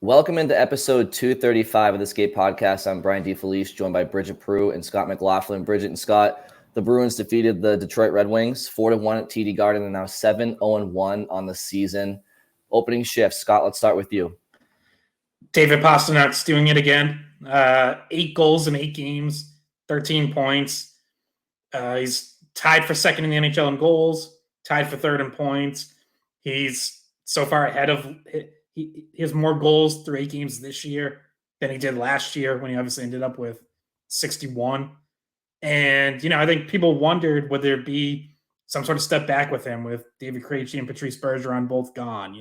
Welcome into episode 235 of the Skate Podcast. I'm Brian DeFelice, joined by Bridget Prue and Scott McLaughlin. Bridget and Scott, the Bruins defeated the Detroit Red Wings 4-1 at TD Garden and now 7-0-1 on the season. Opening shift. Scott, let's start with you. David Pastrnak's doing it again. 8 goals in 8 games, 13 points. He's tied for second in the NHL in goals, tied for third in points. He's so far ahead of he has more goals through 8 games this year than he did last year when he obviously ended up with 61. And, I think people wondered would there be some sort of step back with him with David Krejci and Patrice Bergeron both gone.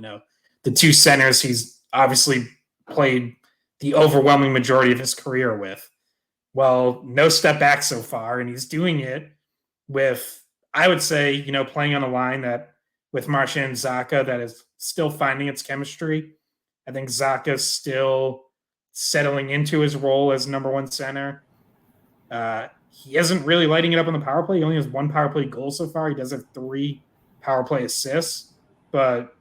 The two centers he's obviously played the overwhelming majority of his career with. Well, no step back so far, and he's doing it with, I would say, playing on a line that with Marchand and Zacha that is still finding its chemistry. I think Zacha's still settling into his role as number one center. He isn't really lighting it up on the power play. He only has 1 power play goal so far. He does have 3 power play assists. But,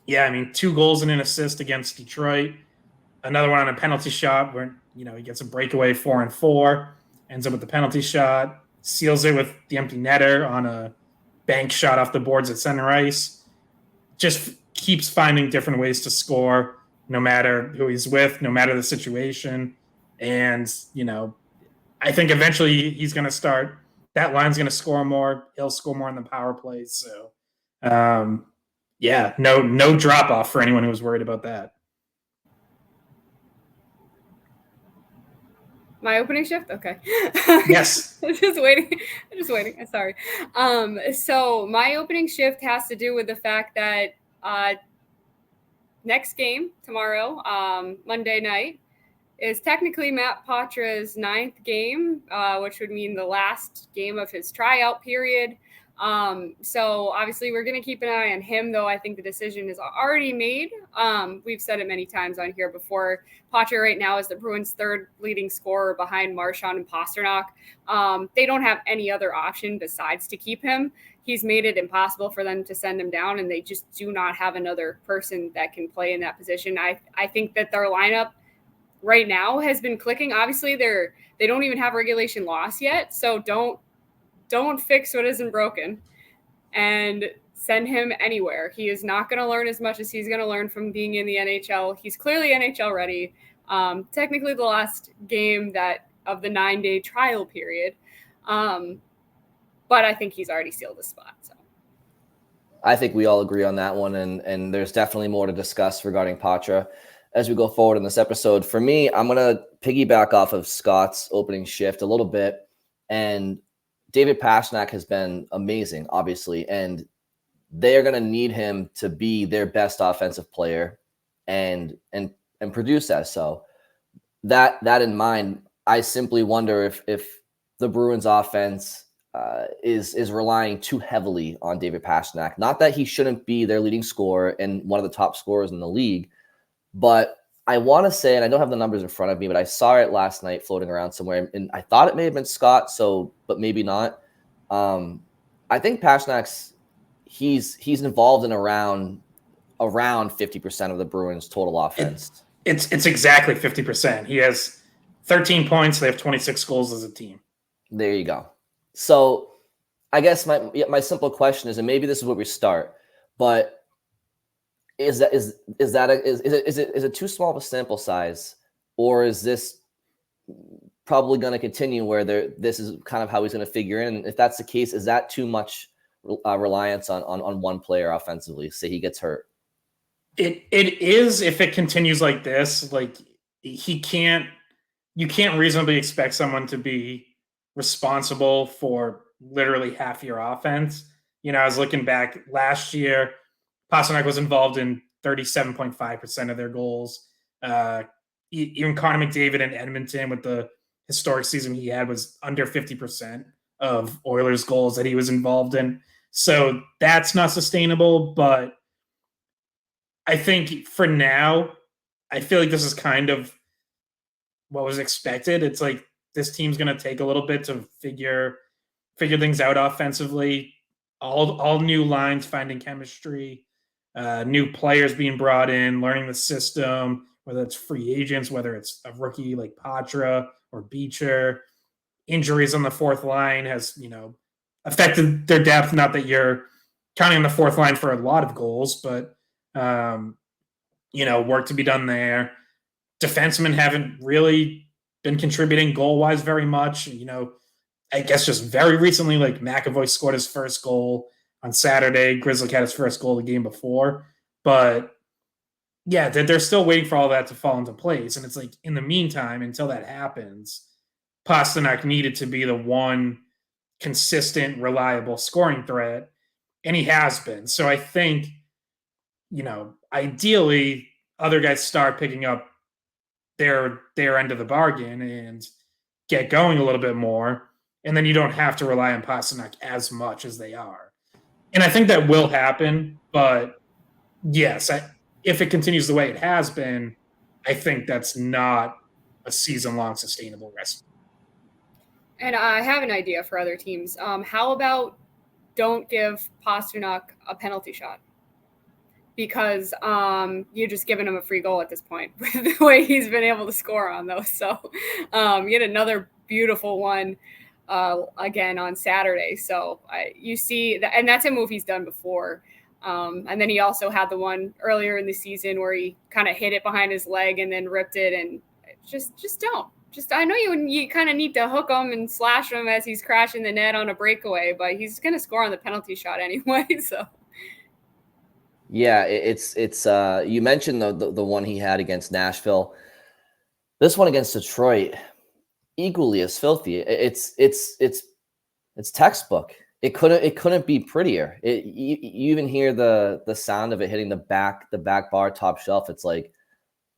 2 goals and an assist against Detroit. Another one on a penalty shot where, he gets a breakaway 4-4, ends up with the penalty shot, seals it with the empty netter on a bank shot off the boards at center ice. Just keeps finding different ways to score, no matter who he's with, no matter the situation. And, I think eventually he's going to start. That line's going to score more. He'll score more in the power plays. So, no drop off for anyone who was worried about that. My opening shift? Okay. Yes. I'm just waiting. Sorry. So my opening shift has to do with the fact that next game tomorrow, Monday night, is technically Matt Poitras' 9th game, which would mean the last game of his tryout period. So obviously we're going to keep an eye on him, though I think the decision is already made. We've said it many times on here before. Poitras right now is the Bruins' 3rd leading scorer behind Marchand and Pastrnak. They don't have any other option besides to keep him. He's made it impossible for them to send him down, and they just do not have another person that can play in that position. I think that their lineup right now has been clicking. Obviously, they don't even have regulation loss yet, so don't fix what isn't broken and send him anywhere. He is not going to learn as much as he's going to learn from being in the NHL. He's clearly NHL ready. Technically the last game of the 9-day trial period. But I think he's already sealed his spot. So I think we all agree on that one, and there's definitely more to discuss regarding Poitras as we go forward in this episode. For me, I'm going to piggyback off of Scott's opening shift a little bit, and David Pastrnak has been amazing, obviously, and they are going to need him to be their best offensive player and produce as so. That in mind, I simply wonder if the Bruins offense is relying too heavily on David Pastrnak. Not that he shouldn't be their leading scorer and one of the top scorers in the league, but I want to say, and I don't have the numbers in front of me, but I saw it last night floating around somewhere, and I thought it may have been Scott, but maybe not. I think Pastrnak's he's involved in around 50% of the Bruins' total offense. It's exactly 50%. He has 13 points. They have 26 goals as a team. There you go. So I guess my simple question is, and maybe this is where we start, but is it too small of a sample size, or is this probably going to continue where this is kind of how he's going to figure in? And if that's the case, is that too much reliance on one player offensively? Say he gets hurt. It is if it continues like this. Like you can't reasonably expect someone to be responsible for literally half your offense. I was looking back last year. Pastrnak was involved in 37.5% of their goals. Even Connor McDavid in Edmonton with the historic season he had was under 50% of Oilers' goals that he was involved in. So that's not sustainable. But I think for now, I feel like this is kind of what was expected. It's like this team's going to take a little bit to figure things out offensively. All new lines finding chemistry. New players being brought in, learning the system, whether it's free agents, whether it's a rookie like Poitras or Beecher. Injuries on the fourth line has, affected their depth. Not that you're counting on the fourth line for a lot of goals, but, work to be done there. Defensemen haven't really been contributing goal-wise very much. I guess just very recently, like McAvoy scored his first goal on Saturday. Grizzly had his first goal the game before. But, yeah, they're still waiting for all that to fall into place. And it's like, in the meantime, until that happens, Pastrnak needed to be the one consistent, reliable scoring threat, and he has been. So I think, ideally, other guys start picking up their end of the bargain and get going a little bit more, and then you don't have to rely on Pastrnak as much as they are. And I think that will happen, but yes, if it continues the way it has been, I think that's not a season-long sustainable recipe. And I have an idea for other teams. How about don't give Pastrnak a penalty shot? Because you're just giving him a free goal at this point with the way he's been able to score on those. So you had another beautiful one again on Saturday. So you see that, and that's a move he's done before. And then he also had the one earlier in the season where he kind of hit it behind his leg and then ripped it. And just don't. I know you kind of need to hook him and slash him as he's crashing the net on a breakaway, but he's going to score on the penalty shot anyway. So. Yeah, it's you mentioned the one he had against Nashville. This one against Detroit, equally as filthy. It's textbook. It couldn't be prettier. You even hear the sound of it hitting the back bar, top shelf. It's like,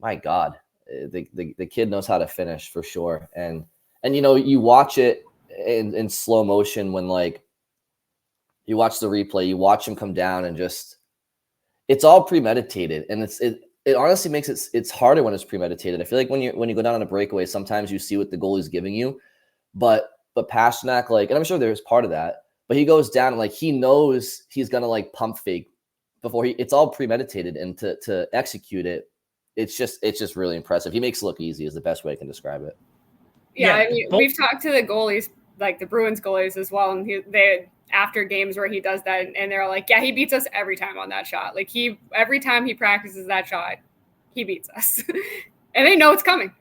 my God, the kid knows how to finish for sure. And you watch it in slow motion when, like, you watch the replay, you watch him come down and just. It's all premeditated, and it honestly makes it's harder when it's premeditated. I feel like when you go down on a breakaway, sometimes you see what the goalie's giving you, but Pastrnak, like, and I'm sure there's part of that, but he goes down and, like, he knows he's gonna, like, pump fake before it's all premeditated, and to execute it, it's just really impressive. He makes it look easy is the best way I can describe it. Yeah, I mean, we've talked to the goalies, like the Bruins goalies as well, and they after games where he does that, and they're like, yeah, he beats us every time on that shot. Like, every time he practices that shot, he beats us. And they know it's coming.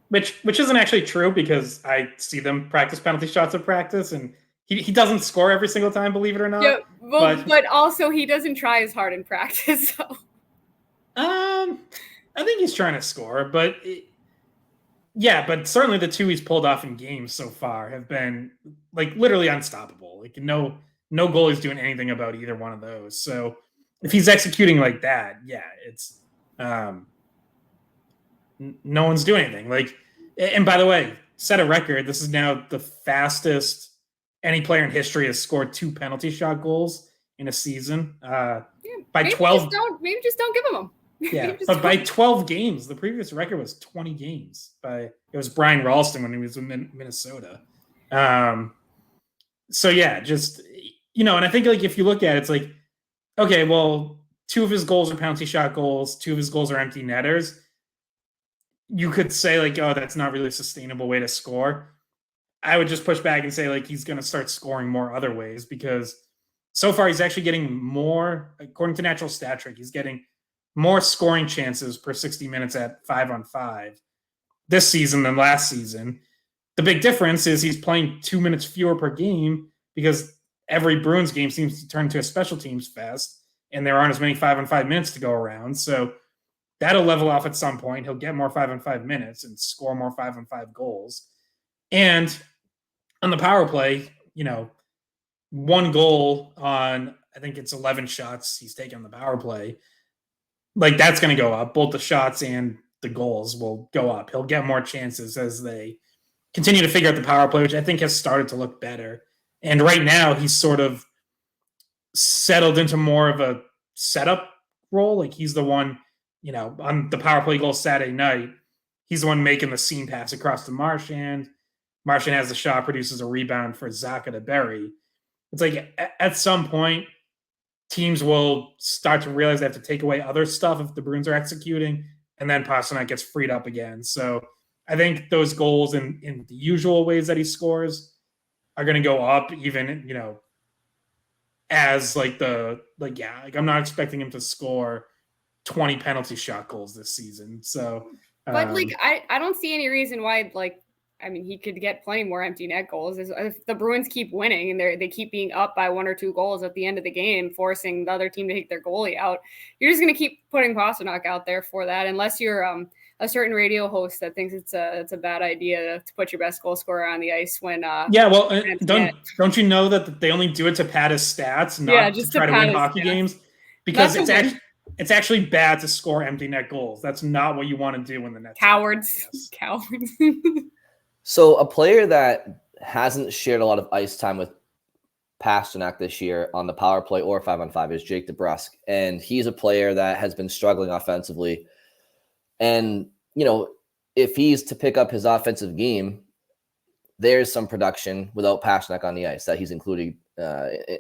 Which isn't actually true, because I see them practice penalty shots at practice, and he doesn't score every single time, believe it or not. Yeah, but also he doesn't try as hard in practice. So. I think he's trying to score, but but certainly the two he's pulled off in games so far have been, like, literally unstoppable. Like, no goalie's doing anything about either one of those. So if he's executing like that, it's no one's doing anything. Like, and by the way, set a record. This is now the fastest any player in history has scored 2 penalty shot goals in a season. By 12, maybe just don't give him them. Yeah, but by 12 games, the previous record was 20 games. It was Brian Ralston when he was in Minnesota. So yeah, just, and I think, like, if you look at it, it's like, okay, well, 2 of his goals are penalty shot goals, 2 of his goals are empty netters. You could say, like, oh, that's not really a sustainable way to score. I would just push back and say, like, he's going to start scoring more other ways, because so far he's actually getting more, according to Natural Stat Trick, he's getting more scoring chances per 60 minutes at 5-on-5 this season than last season. The big difference is he's playing 2 minutes fewer per game, because every Bruins game seems to turn to a special teams fest, and there aren't as many 5-on-5 minutes to go around. So that'll level off at some point. He'll get more 5-on-5 minutes and score more 5-on-5 goals. And on the power play, 1 goal on, I think it's 11 shots he's taken on the power play. Like, that's going to go up. Both the shots and the goals will go up. He'll get more chances as they continue to figure out the power play, which I think has started to look better. And right now, he's sort of settled into more of a setup role. Like, he's the one, on the power play goal Saturday night, he's the one making the seam pass across to Marchand. Marchand has the shot, produces a rebound for Zacha to bury. It's like, at some point, teams will start to realize they have to take away other stuff if the Bruins are executing, and then Pastrnak gets freed up again. So I think those goals in the usual ways that he scores are going to go up, even, as I'm not expecting him to score 20 penalty shot goals this season. So, but I don't see any reason why, he could get plenty more empty net goals. If the Bruins keep winning and they keep being up by 1 or 2 goals at the end of the game, forcing the other team to take their goalie out, you're just going to keep putting Pastrnak out there for that, unless you're a certain radio host that thinks it's a bad idea to put your best goal scorer on the ice when don't you know that they only do it to pad his stats, not to try to win hockey games? Because it's actually bad to score empty net goals. That's not what you want to do in the net. Cowards. So a player that hasn't shared a lot of ice time with Pastrnak this year on the power play or 5-on-5 is Jake DeBrusk. And he's a player that has been struggling offensively. And, if he's to pick up his offensive game, there's some production without Pastrnak on the ice that he's including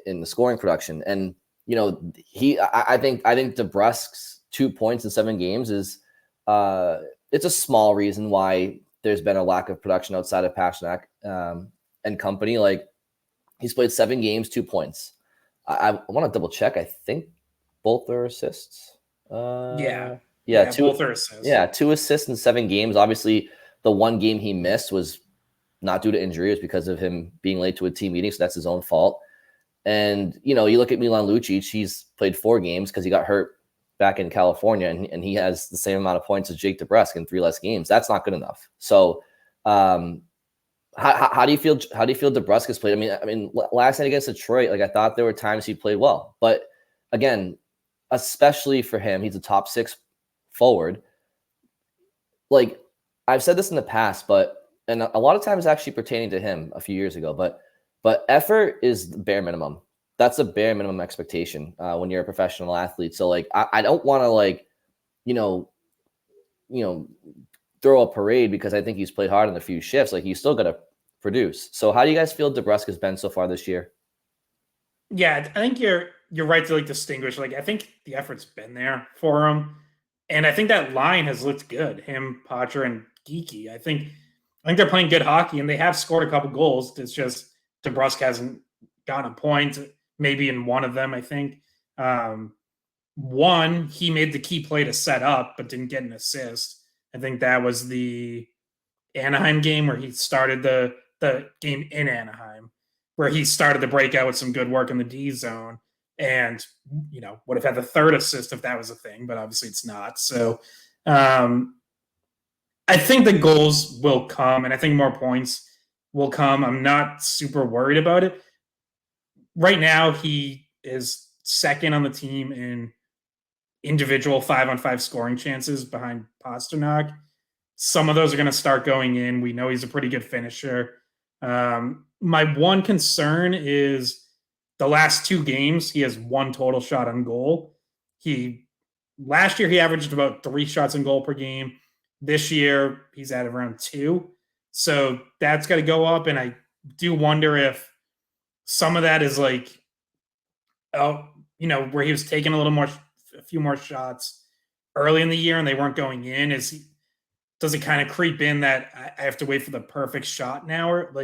in the scoring production. And, I think DeBrusk's 2 points in 7 games is it's a small reason why there's been a lack of production outside of Pastrnak and company. Like, he's played 7 games, 2 points. I want to double check. I think both are assists. Yeah, 2 both are assists. Yeah, 2 assists in 7 games. Obviously, the 1 game he missed was not due to injury. It was because of him being late to a team meeting, so that's his own fault. And, you look at Milan Lucic, he's played 4 games because he got hurt back in California, and he has the same amount of points as Jake DeBrusk in 3 less games. That's not good enough. So, how do you feel? How do you feel DeBrusk has played? I mean, last night against Detroit, I thought there were times he played well, but again, especially for him, he's a top 6 forward. I've said this in the past, and a lot of times actually pertaining to him a few years ago, but effort is the bare minimum. That's a bare minimum expectation when you're a professional athlete. So I don't want to throw a parade because I think he's played hard in a few shifts. He's still got to produce. So how do you guys feel DeBrusk has been so far this year? Yeah, I think you're right to distinguish. I think the effort's been there for him. And I think that line has looked good. Him, Poitras, and Geeky. I think they're playing good hockey, and they have scored a couple goals. It's just DeBrusk hasn't gotten a point, maybe in one of them, I think. One, he made the key play to set up, but didn't get an assist. I think that was the Anaheim game where he started the game in Anaheim, where he started the breakout with some good work in the D zone. And, would have had the 3rd assist if that was a thing, but obviously it's not. So I think the goals will come, and I think more points will come. I'm not super worried about it. Right now, he is 2nd on the team in individual 5-on-5 scoring chances behind Pastrnak. Some of those are going to start going in. We know he's a pretty good finisher. My one concern is the last 2 games, he has 1 total shot on goal. Last year, he averaged about 3 shots on goal per game. This year, he's at around 2. So that's got to go up. And I do wonder if some of that is where he was taking a few more shots early in the year and they weren't going in. Does it kind of creep in that I have to wait for the perfect shot now? Or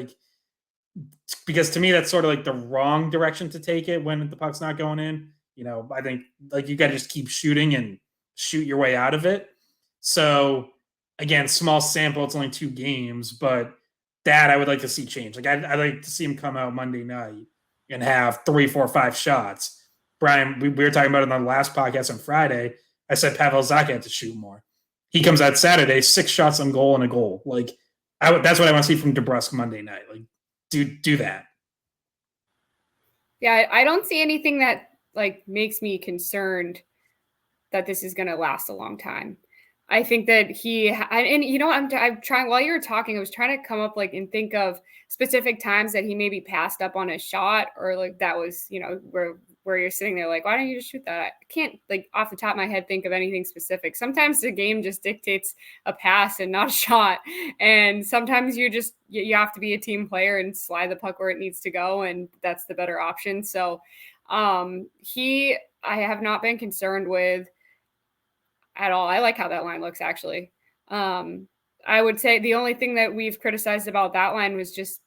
because to me, that's sort of the wrong direction to take it when the puck's not going in. I think you got to just keep shooting and shoot your way out of it. So again, small sample, it's only 2 games, but that I would like to see change. I'd like to see him come out Monday night and have 3, 4, 5 shots. Brian, we were talking about it on the last podcast on Friday. I said Pavel Zacha had to shoot more. He comes out Saturday, 6 shots on goal and a goal. That's what I want to see from DeBrusk Monday night. Do that. Yeah, I don't see anything that makes me concerned that this is going to last a long time. I think that I'm trying, while you were talking, I was trying to come up and think of specific times that he maybe passed up on a shot, or that was, where you're sitting there why don't you just shoot that? I can't off the top of my head think of anything specific. Sometimes the game just dictates a pass and not a shot. And sometimes you have to be a team player and slide the puck where it needs to go. And that's the better option. So I have not been concerned with. at all. I like how that line looks, actually. I would say the only thing that we've criticized about that line was just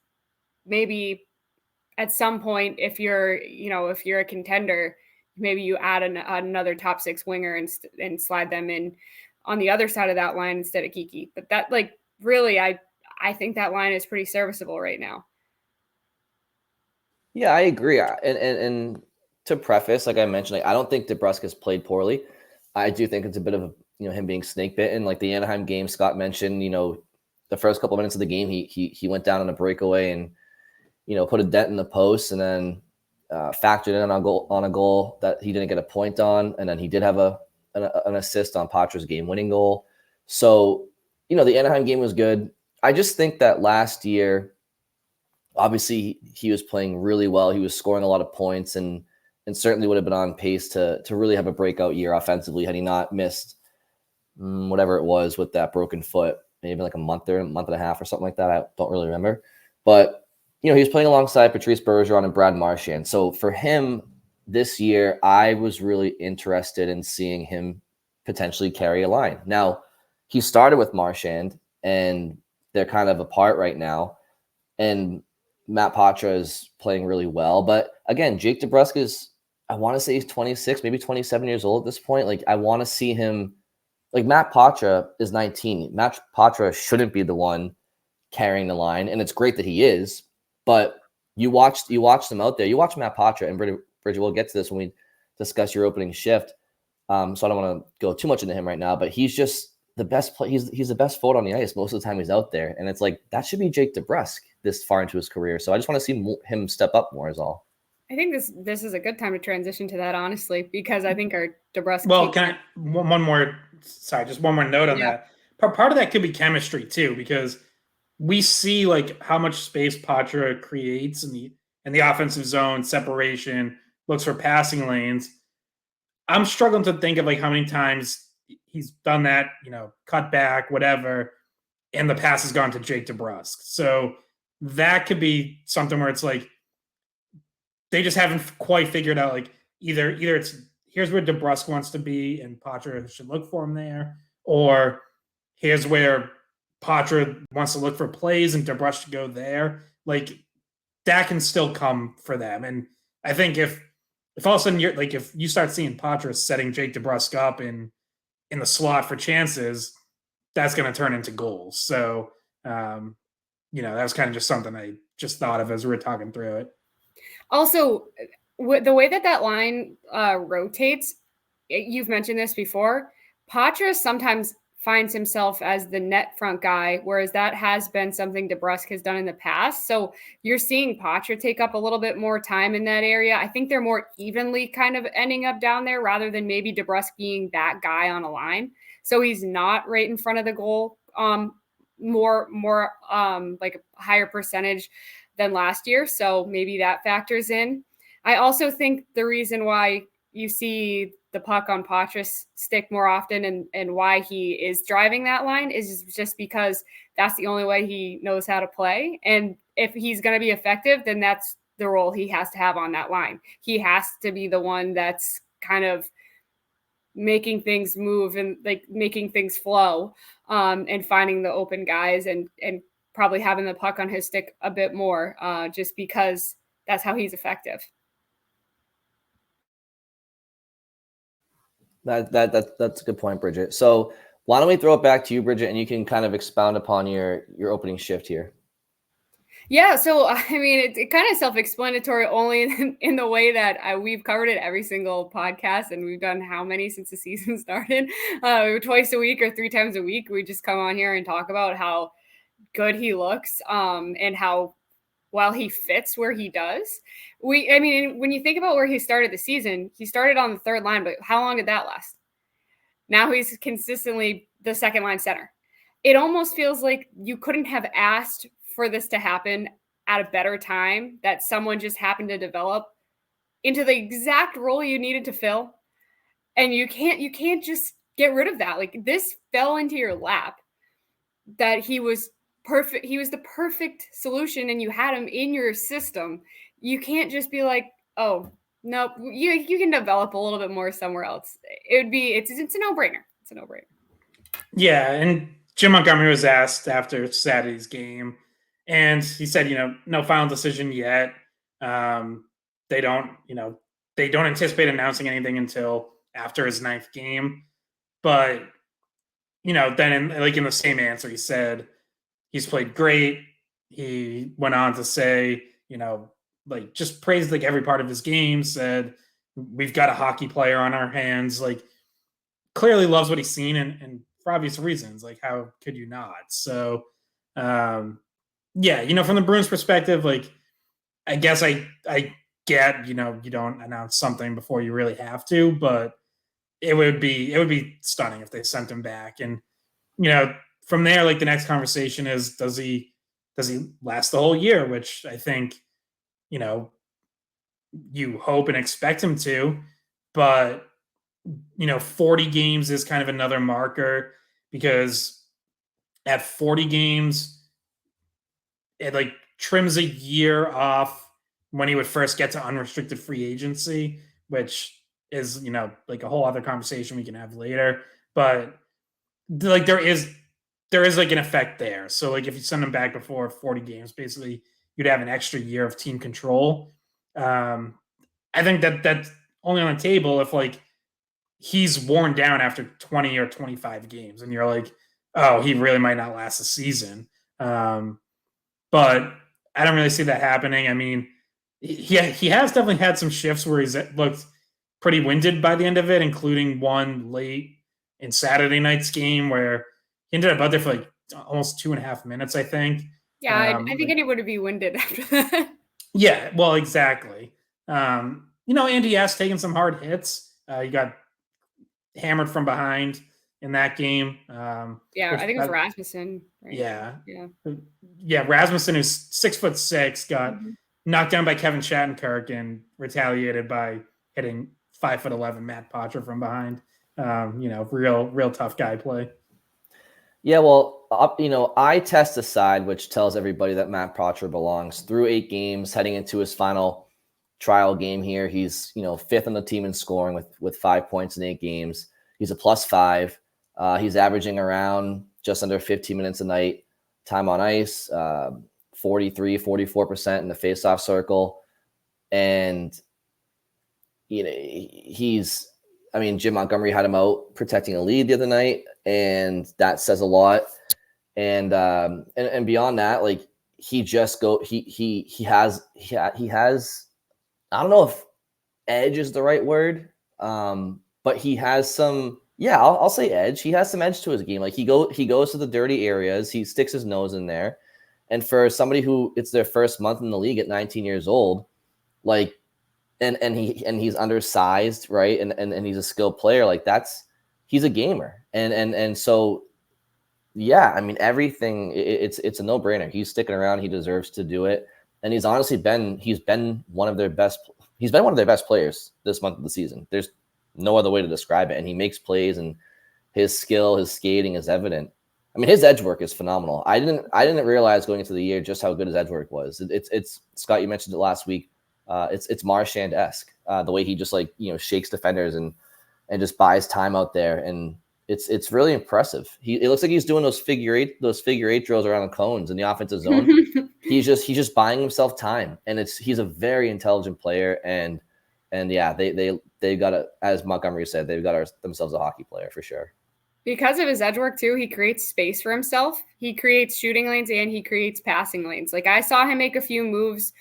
maybe at some point, if you're a contender, maybe you add another top 6 winger and slide them in on the other side of that line instead of Kiki. But that, like, really, I think that line is pretty serviceable right now. Yeah, I agree. And to preface, like I mentioned, like, I don't think DeBrusk has played poorly. I do think it's a bit of him being snake bitten. Like the Anaheim game, Scott mentioned, the first couple of minutes of the game, he went down on a breakaway and put a dent in the post, and then factored in on a goal that he didn't get a point on, and then he did have an assist on Poitras's game-winning goal. So the Anaheim game was good. I just think that last year, obviously, he was playing really well. He was scoring a lot of points, and certainly would have been on pace to really have a breakout year offensively had he not missed whatever it was with that broken foot, maybe like a month and a half or something like that. I don't really remember. But, he was playing alongside Patrice Bergeron and Brad Marchand. So for him this year, I was really interested in seeing him potentially carry a line. Now, he started with Marchand, and they're kind of apart right now. And Matt Poitras is playing really well. But again, Jake DeBrusk is, I want to say he's 26, maybe 27 years old at this point. Like, I want to see him, like, Matt Poitras is 19. Matt Poitras shouldn't be the one carrying the line. And it's great that he is, but you watch them out there. You watch Matt Poitras, and Bridget, we'll get to this when we discuss your opening shift. So I don't want to go too much into him right now, but he's just the best play. He's the best forward on the ice most of the time he's out there. And it's like, that should be Jake DeBrusk this far into his career. So I just want to see him step up more is all. I think this is a good time to transition to that, honestly, because I think our DeBrusk. Well, can I one more note on that. Part of that could be chemistry too, because we see like how much space Poitras creates in the offensive zone, separation, looks for passing lanes. I'm struggling to think of like how many times he's done that, cut back, whatever, and the pass has gone to Jake DeBrusk. So that could be something where it's like they just haven't quite figured out, like either it's here's where DeBrusk wants to be and Poitras should look for him there, or here's where Poitras wants to look for plays and DeBrusk should go there. Like, that can still come for them. And I think if all of a sudden if you start seeing Poitras setting Jake DeBrusk up in the slot for chances, that's going to turn into goals. So, that was kind of just something I just thought of as we were talking through it. Also, the way that line rotates, you've mentioned this before, Poitras sometimes finds himself as the net front guy, whereas that has been something DeBrusk has done in the past. So you're seeing Poitras take up a little bit more time in that area. I think they're more evenly kind of ending up down there rather than maybe DeBrusk being that guy on a line. So he's not right in front of the goal more like a higher percentage than last year. So maybe that factors in. I also think the reason why you see the puck on Poitras stick more often and why he is driving that line is just because that's the only way he knows how to play. And if he's going to be effective, then that's the role he has to have on that line. He has to be the one that's kind of making things move and like making things flow and finding the open guys and probably having the puck on his stick a bit more just because that's how he's effective. That's a good point, Bridget. So why don't we throw it back to you, Bridget, and you can kind of expound upon your opening shift here. Yeah, so I mean, it's kind of self-explanatory only in the way that we've covered it every single podcast, and we've done how many since the season started? Twice a week or 3 times a week. We just come on here and talk about how good he looks and how well he fits where he does. I mean, when you think about where he started the season, he started on the third line, but how long did that last? Now he's consistently the second line center. It almost feels like you couldn't have asked for this to happen at a better time, that someone just happened to develop into the exact role you needed to fill. And you can't just get rid of that. Like, this fell into your lap, that he was perfect. He was the perfect solution and you had him in your system. You can't just be like, oh, no, you can develop a little bit more somewhere else. It's a no-brainer. It's it's a no-brainer. Yeah, and Jim Montgomery was asked after Saturday's game, and he said, no final decision yet. They don't anticipate announcing anything until after his 9th game. But, then in the same answer, he said he's played great. He went on to say, just praised every part of his game, said we've got a hockey player on our hands, clearly loves what he's seen and for obvious reasons. How could you not? So, from the Bruins perspective, I guess I get, you don't announce something before you really have to, but it would be stunning if they sent him back. And, from there, the next conversation is, does he last the whole year? Which I think, you hope and expect him to, but 40 games is kind of another marker, because at 40 games, it trims a year off when he would first get to unrestricted free agency, which is, a whole other conversation we can have later. But there is an effect there. So if you send him back before 40 games, basically you'd have an extra year of team control. I think that's only on the table if he's worn down after 20 or 25 games, and you're oh, he really might not last the season. But I don't really see that happening. I mean, he has definitely had some shifts where he's looked pretty winded by the end of it, including one late in Saturday night's game where he ended up out there for almost 2.5 minutes, I think. Yeah, I think anyone would be winded after that. Yeah, well, exactly. Andy has taken some hard hits. He got hammered from behind in that game. I think it was Rasmussen. Right? Yeah. Rasmussen, who's 6'6", got knocked down by Kevin Shattenkirk and retaliated by hitting 5'11" Matt Poitras from behind. Real tough guy play. Yeah, well, eye test aside, which tells everybody that Matt Poitras belongs through 8 games, heading into his final trial game here. He's 5th on the team in scoring with 5 points in 8 games. He's a +5. He's averaging around just under 15 minutes a night time on ice, 44% in the faceoff circle. And Jim Montgomery had him out protecting a lead the other night, and that says a lot. And beyond that, he has I don't know if edge is the right word, but he has some. Yeah, I'll say edge. He has some edge to his game. He goes to the dirty areas. He sticks his nose in there. And for somebody who it's their first month in the league at 19 years old, and he's undersized, right? And he's a skilled player. He's a gamer. And so, yeah, everything. It's a no-brainer. He's sticking around. He deserves to do it. And he's honestly been one of their best. He's been one of their best players this month of the season. There's no other way to describe it. And he makes plays, and his skill, his skating is evident. His edge work is phenomenal. I didn't realize going into the year just how good his edge work was. It's Scott, you mentioned it last week. It's Marchand-esque, the way he just shakes defenders and just buys time out there, and it's really impressive. It looks like he's doing those figure eight drills around the cones in the offensive zone. he's just buying himself time, and he's a very intelligent player, and yeah, they got as Montgomery said, they've got themselves a hockey player for sure. Because of his edge work too, he creates space for himself. He creates shooting lanes and he creates passing lanes. I saw him make a few moves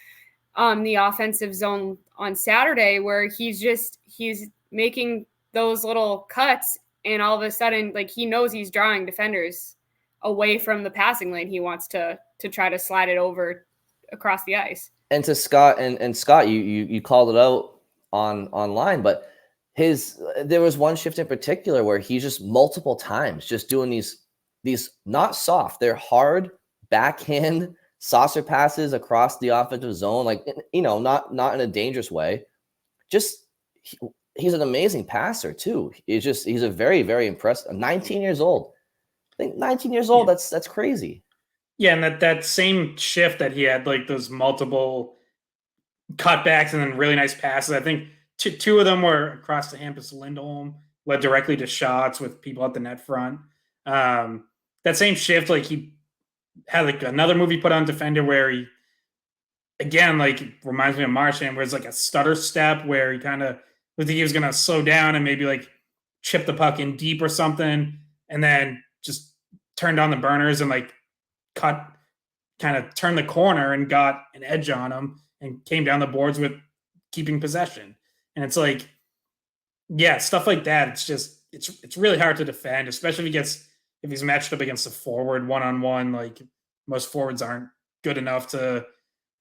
on the offensive zone on Saturday where he's making those little cuts, and all of a sudden, he knows he's drawing defenders away from the passing lane. He wants to try to slide it over across the ice. And to Scott and Scott, you called it out online, but there was one shift in particular where he just multiple times just doing these not soft, they're hard backhand saucer passes across the offensive zone, not in a dangerous way. Just he's an amazing passer too. He's a very, very impressive. 19 years old. I think 19 years old. Yeah. That's crazy. Yeah, and that same shift that he had, those multiple cutbacks and then really nice passes. I think two of them were across the Hampus Lindholm led directly to shots with people at the net front. That same shift, like he had like another movie put on defender where he, again, like it reminds me of Marchand, where it's like a stutter step where he kind of looked like he was going to slow down and maybe like chip the puck in deep or something, and then just turned on the burners and like kind of turned the corner and got an edge on him and came down the boards with keeping possession. And it's like, yeah, stuff like that. It's just, it's really hard to defend, especially if he's matched up against a forward one-on-one. Like most forwards aren't good enough to,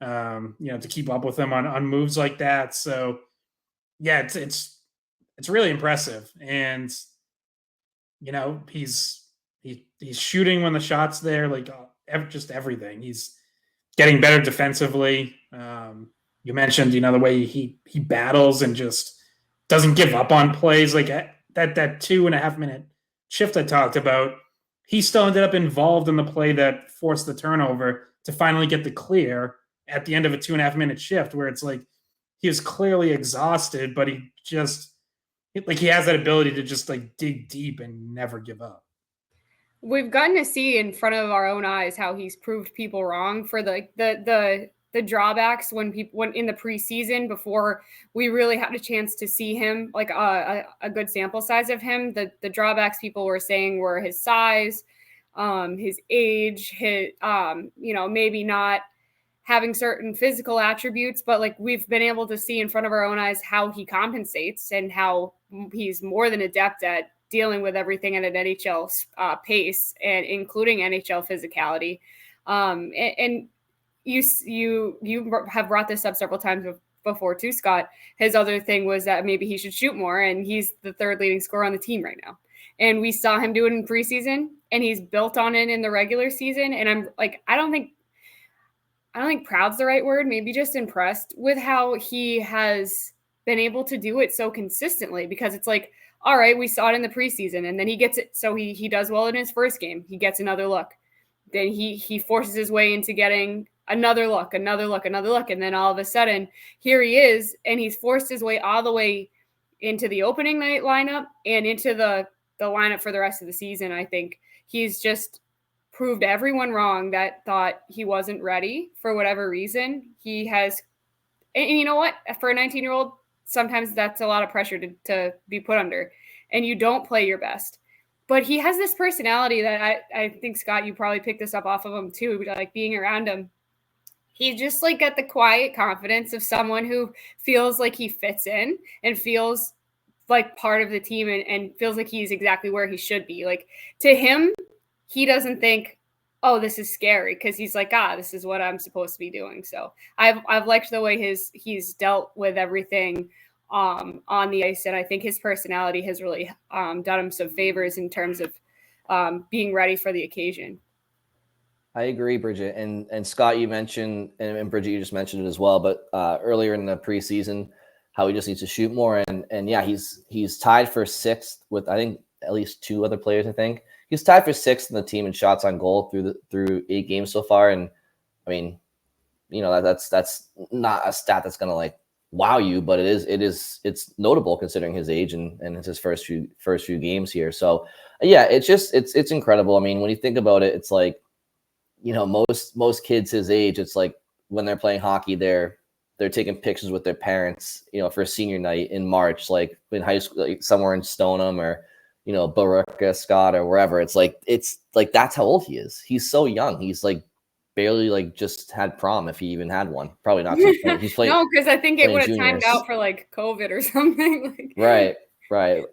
to keep up with him on moves like that. So yeah, it's really impressive. And, he's shooting when the shot's there, like just everything. He's getting better defensively. You mentioned, the way he battles and just doesn't give up on plays. Like that 2.5 minute shift I talked about, he still ended up involved in the play that forced the turnover to finally get the clear at the end of a 2.5 minute shift, where it's like he was clearly exhausted, but he just he has that ability to just like dig deep and never give up. We've gotten to see in front of our own eyes how he's proved people wrong for the drawbacks when in the preseason, before we really had a chance to see him, like a good sample size of him. The drawbacks people were saying were his size, his age, his maybe not having certain physical attributes, but like we've been able to see in front of our own eyes how he compensates and how he's more than adept at dealing with everything at an NHL pace, and including NHL physicality. And you have brought this up several times before too, Scott. His other thing was that maybe he should shoot more, and he's the third leading scorer on the team right now. And we saw him do it in preseason, and he's built on it in the regular season. And I'm like, I don't think proud's the right word, maybe just impressed with how he has been able to do it so consistently, because it's like, all right, we saw it in the preseason, and then he gets it. So he does well in his first game. He gets another look. Then he forces his way into getting another look. And then all of a sudden here he is, and he's forced his way all the way into the opening night lineup and into the lineup for the rest of the season. I think he's just proved everyone wrong that thought he wasn't ready for whatever reason. He has, and you know what? For a 19-year-old, sometimes that's a lot of pressure to be put under, and you don't play your best. But he has this personality that I think, Scott, you probably picked this up off of him too, like being around him. He's just like got the quiet confidence of someone who feels like he fits in and feels like part of the team, and feels like he's exactly where he should be. Like, to him, he doesn't think, oh, this is scary, because he's like, this is what I'm supposed to be doing. So I've liked the way he's dealt with everything on the ice, and I think his personality has really done him some favors in terms of being ready for the occasion. I agree, Bridget. And Scott, you mentioned, and Bridget, you just mentioned it as well, but earlier in the preseason, how he just needs to shoot more. And yeah, he's tied for sixth with, I think, at least two other players, I think. He's tied for sixth in the team in shots on goal through 8 games so far. And I mean, that's not a stat that's going to like wow you, but it's notable considering his age and it's his first few games here. So yeah, it's incredible. I mean, when you think about it, it's like, most kids his age, it's like when they're playing hockey, they're taking pictures with their parents, for senior night in March, like in high school, like somewhere in Stoneham or, Billerica, Scott, or wherever. It's like that's how old he is. He's so young. He's like barely like just had prom, if he even had one. Probably not. He's playing. No, because I think it would have timed out for like COVID or something. Right.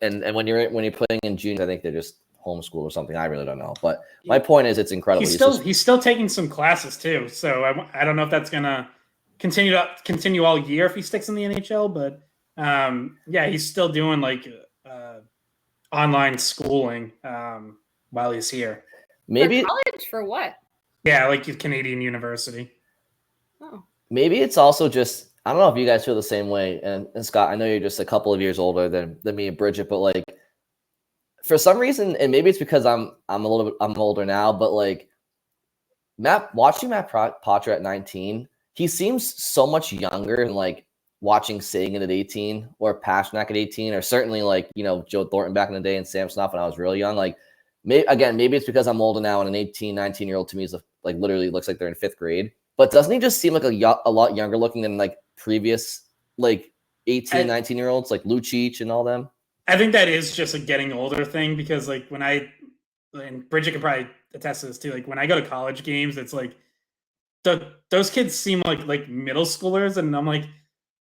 And when you're playing in junior, I think they're just homeschool or something. I really don't know. But my point is, it's incredible. He's still taking some classes too. So I don't know if that's gonna continue all year if he sticks in the NHL. But yeah, he's still doing like online schooling while he's here. Maybe for college, for what? Yeah, like Canadian university. Oh. Maybe it's also just, I don't know if you guys feel the same way. And Scott, I know you're just a couple of years older than me and Bridget, but like for some reason, and maybe it's because I'm older now, but like watching Matt Poitras at 19, he seems so much younger and like watching Sagan at 18 or Pastrnak at 18, or certainly like, Joe Thornton back in the day and Samsonov when I was really young. Like, maybe it's because I'm older now and an 18, 19-year-old to me is like literally looks like they're in 5th grade. But doesn't he just seem like a lot younger looking than like previous like 18, 19-year-olds like Lucic and all them? I think that is just a getting older thing because like and Bridget can probably attest to this too. Like when I go to college games, it's like those kids seem like middle schoolers, and I'm like,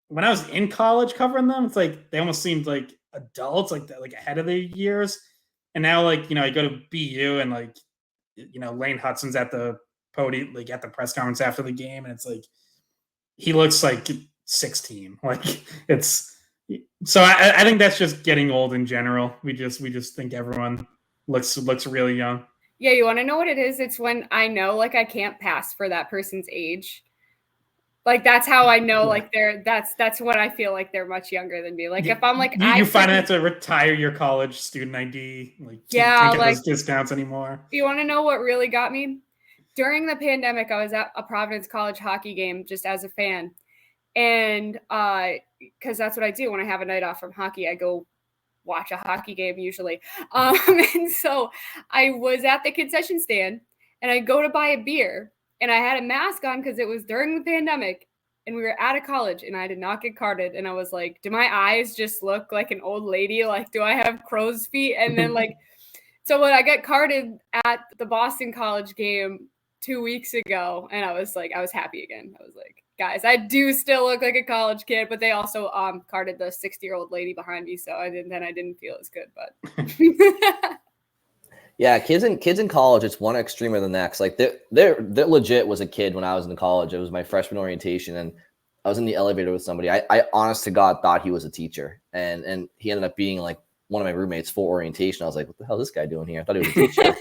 when I was in college covering them, it's like they almost seemed like adults, like ahead of their years. And now, like I go to BU and like Lane Hudson's at the podium, like at the press conference after the game, and it's like he looks like 16. Like it's so I think that's just getting old in general. We just think everyone looks really young. Yeah, you want to know what it is? It's when I know like I can't pass for that person's age. Like that's how I know like that's what I feel like they're much younger than me. Like if I'm like you finally have to retire your college student ID, like can't get those discounts anymore. You want to know what really got me? During the pandemic, I was at a Providence College hockey game just as a fan. And because that's what I do when I have a night off from hockey, I go watch a hockey game usually. And so I was at the concession stand and I go to buy a beer and I had a mask on because it was during the pandemic and we were at a college and I did not get carded. And I was like, do my eyes just look like an old lady? Like, do I have crow's feet? And then like, so when I got carded at the Boston College game 2 weeks ago, and I was happy again. I was like, guys, I do still look like a college kid, but they also carded the 60-year-old lady behind me, so I didn't feel as good. But yeah, kids in college, it's one extreme or the next. Like they're legit was a kid when I was in college. It was my freshman orientation, and I was in the elevator with somebody. I honest to God thought he was a teacher, and he ended up being like one of my roommates for orientation. I was like, what the hell is this guy doing here? I thought he was a teacher.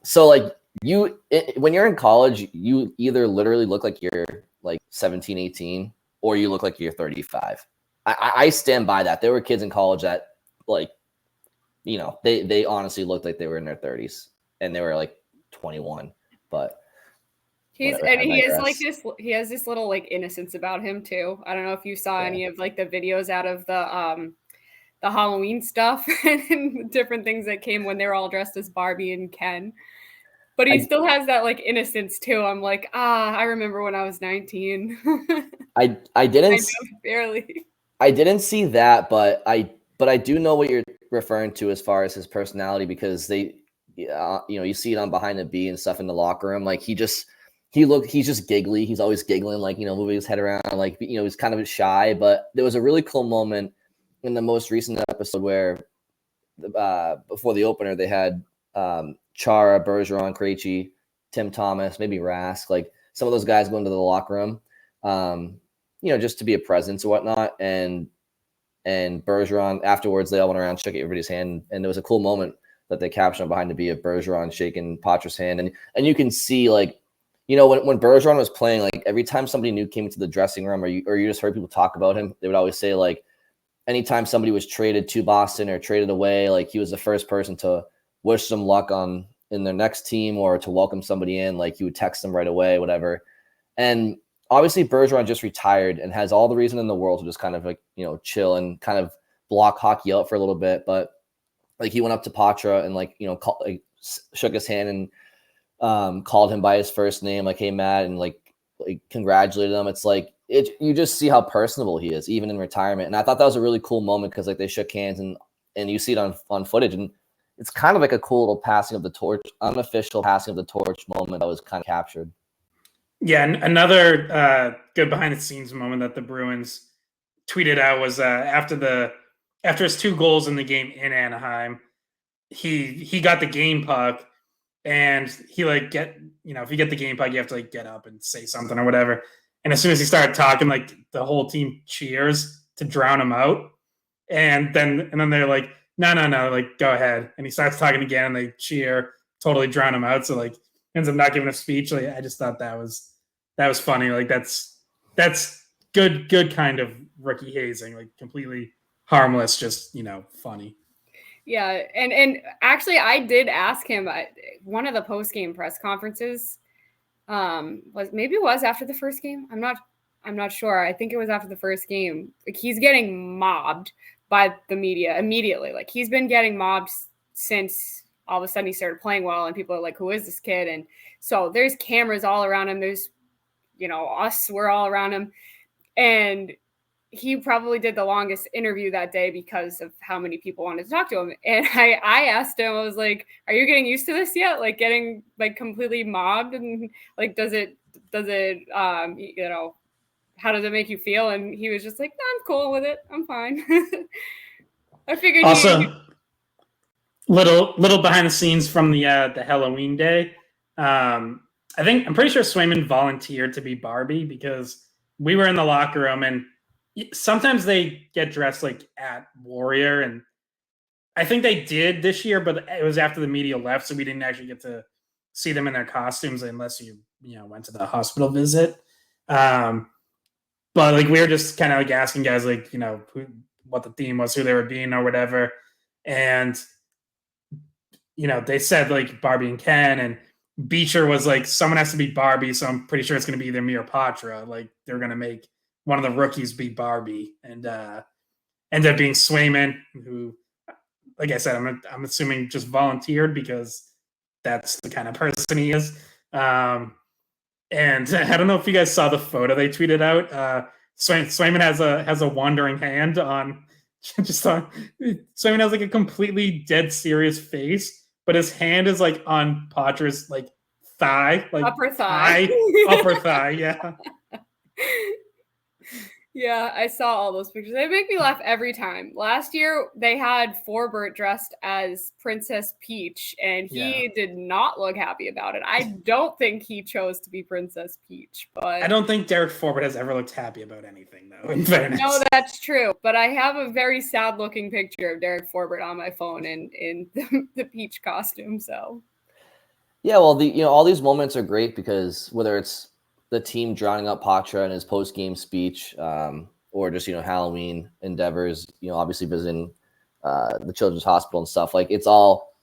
So like when you're in college, you either literally look like you're like 17, 18, or you look like you're 35. I stand by that. There were kids in college that like, they honestly looked like they were in their 30s and they were like 21, but he has this little like innocence about him too. I don't know if you saw any of like the videos out of the Halloween stuff and different things that came when they were all dressed as Barbie and Ken. But he still has that like innocence too. I'm like, I remember when I was 19. I didn't barely. I didn't see that, but I do know what you're referring to as far as his personality, because you see it on Behind the B and stuff in the locker room. Like he's just giggly. He's always giggling, like, moving his head around, like, he's kind of shy. But there was a really cool moment in the most recent episode where before the opener, they had Chara, Bergeron, Krejci, Tim Thomas, maybe Rask, like some of those guys go into the locker room, just to be a presence or whatnot. And Bergeron, afterwards, they all went around, shook everybody's hand. And there was a cool moment that they captured Behind the B of Bergeron shaking Poitras' hand. And you can see, like, when Bergeron was playing, like every time somebody new came into the dressing room, or you just heard people talk about him, they would always say, like, anytime somebody was traded to Boston or traded away, like he was the first person to wish them luck in their next team or to welcome somebody in. Like he would text them right away, whatever. And obviously Bergeron just retired and has all the reason in the world to just kind of like, chill and kind of block hockey out for a little bit. But like he went up to Poitras and like, shook his hand and called him by his first name, like, hey, Matt, and like congratulated him. It's like, you just see how personable he is, even in retirement. And I thought that was a really cool moment because like they shook hands and you see it on footage, and it's kind of like a cool little passing of the torch, unofficial passing of the torch moment that was kind of captured. Yeah, another good behind the scenes moment that the Bruins tweeted out was after his 2 goals in the game in Anaheim, he got the game puck, and he like if you get the game puck, you have to like get up and say something or whatever. And as soon as he started talking, like the whole team cheers to drown him out, and then they're like, no, like go ahead. And he starts talking again, and they cheer, totally drown him out. So like ends up not giving a speech. Like I just thought that was funny. Like that's good kind of rookie hazing, like completely harmless, just funny. Yeah, and actually I did ask him at one of the post-game press conferences. Was after the first game. I'm I'm not sure. I think it was after the first game. Like, he's getting mobbed by the media immediately. Like, he's been getting mobbed since all of a sudden he started playing well, and people are like, who is this kid? And so there's cameras all around him. There's, us, we're all around him. And he probably did the longest interview that day because of how many people wanted to talk to him. And I asked him, I was like, are you getting used to this yet? Like, getting like completely mobbed, and like, does it how does it make you feel? And he was just like, no, I'm cool with it. I'm fine. I figured also little behind the scenes from the Halloween day. I'm pretty sure Swayman volunteered to be Barbie because we were in the locker room, and sometimes they get dressed like at Warrior, and I think they did this year, but it was after the media left, so we didn't actually get to see them in their costumes unless you went to the hospital visit. But like, we were just kind of like asking guys like, what the theme was, who they were being or whatever. And, they said like Barbie and Ken, and Beecher was like, someone has to be Barbie. So I'm pretty sure it's going to be either me or Poitras. Like, they're going to make one of the rookies be Barbie, and ended up being Swayman, who, like I said, I'm assuming just volunteered because that's the kind of person he is. And I don't know if you guys saw the photo they tweeted out. Swayman has a wandering hand on Swayman has like a completely dead serious face, but his hand is like on Poitras' like thigh, like upper thigh. Upper thigh, yeah. Yeah, I saw all those pictures. They make me laugh every time. Last year, they had Forbert dressed as Princess Peach, and he did not look happy about it. I don't think he chose to be Princess Peach, but I don't think Derek Forbert has ever looked happy about anything, though, in fairness. No, that's true. But I have a very sad-looking picture of Derek Forbert on my phone in the Peach costume, so. Yeah, well, all these moments are great because whether it's the team drowning out Poitras in his post-game speech, or just, Halloween endeavors, obviously visiting the Children's Hospital and stuff, like, it's all,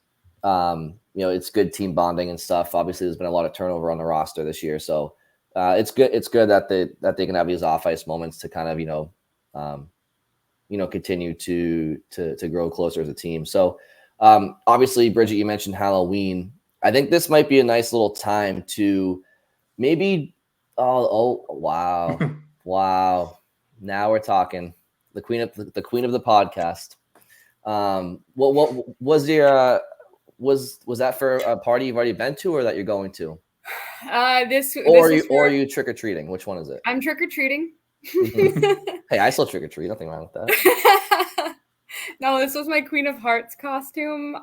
it's good team bonding and stuff. Obviously, there's been a lot of turnover on the roster this year. So it's good. It's good that they can have these off-ice moments to kind of, continue to grow closer as a team. So obviously, Bridget, you mentioned Halloween. I think this might be a nice little time to maybe, wow. Wow. Now we're talking. The queen of the podcast. What was your was that for a party you've already been to or that you're going to? Are you trick or treating? Which one is it? I'm trick or treating. Mm-hmm. Hey, I still trick or treat. Nothing wrong with that. No, this was my Queen of Hearts costume.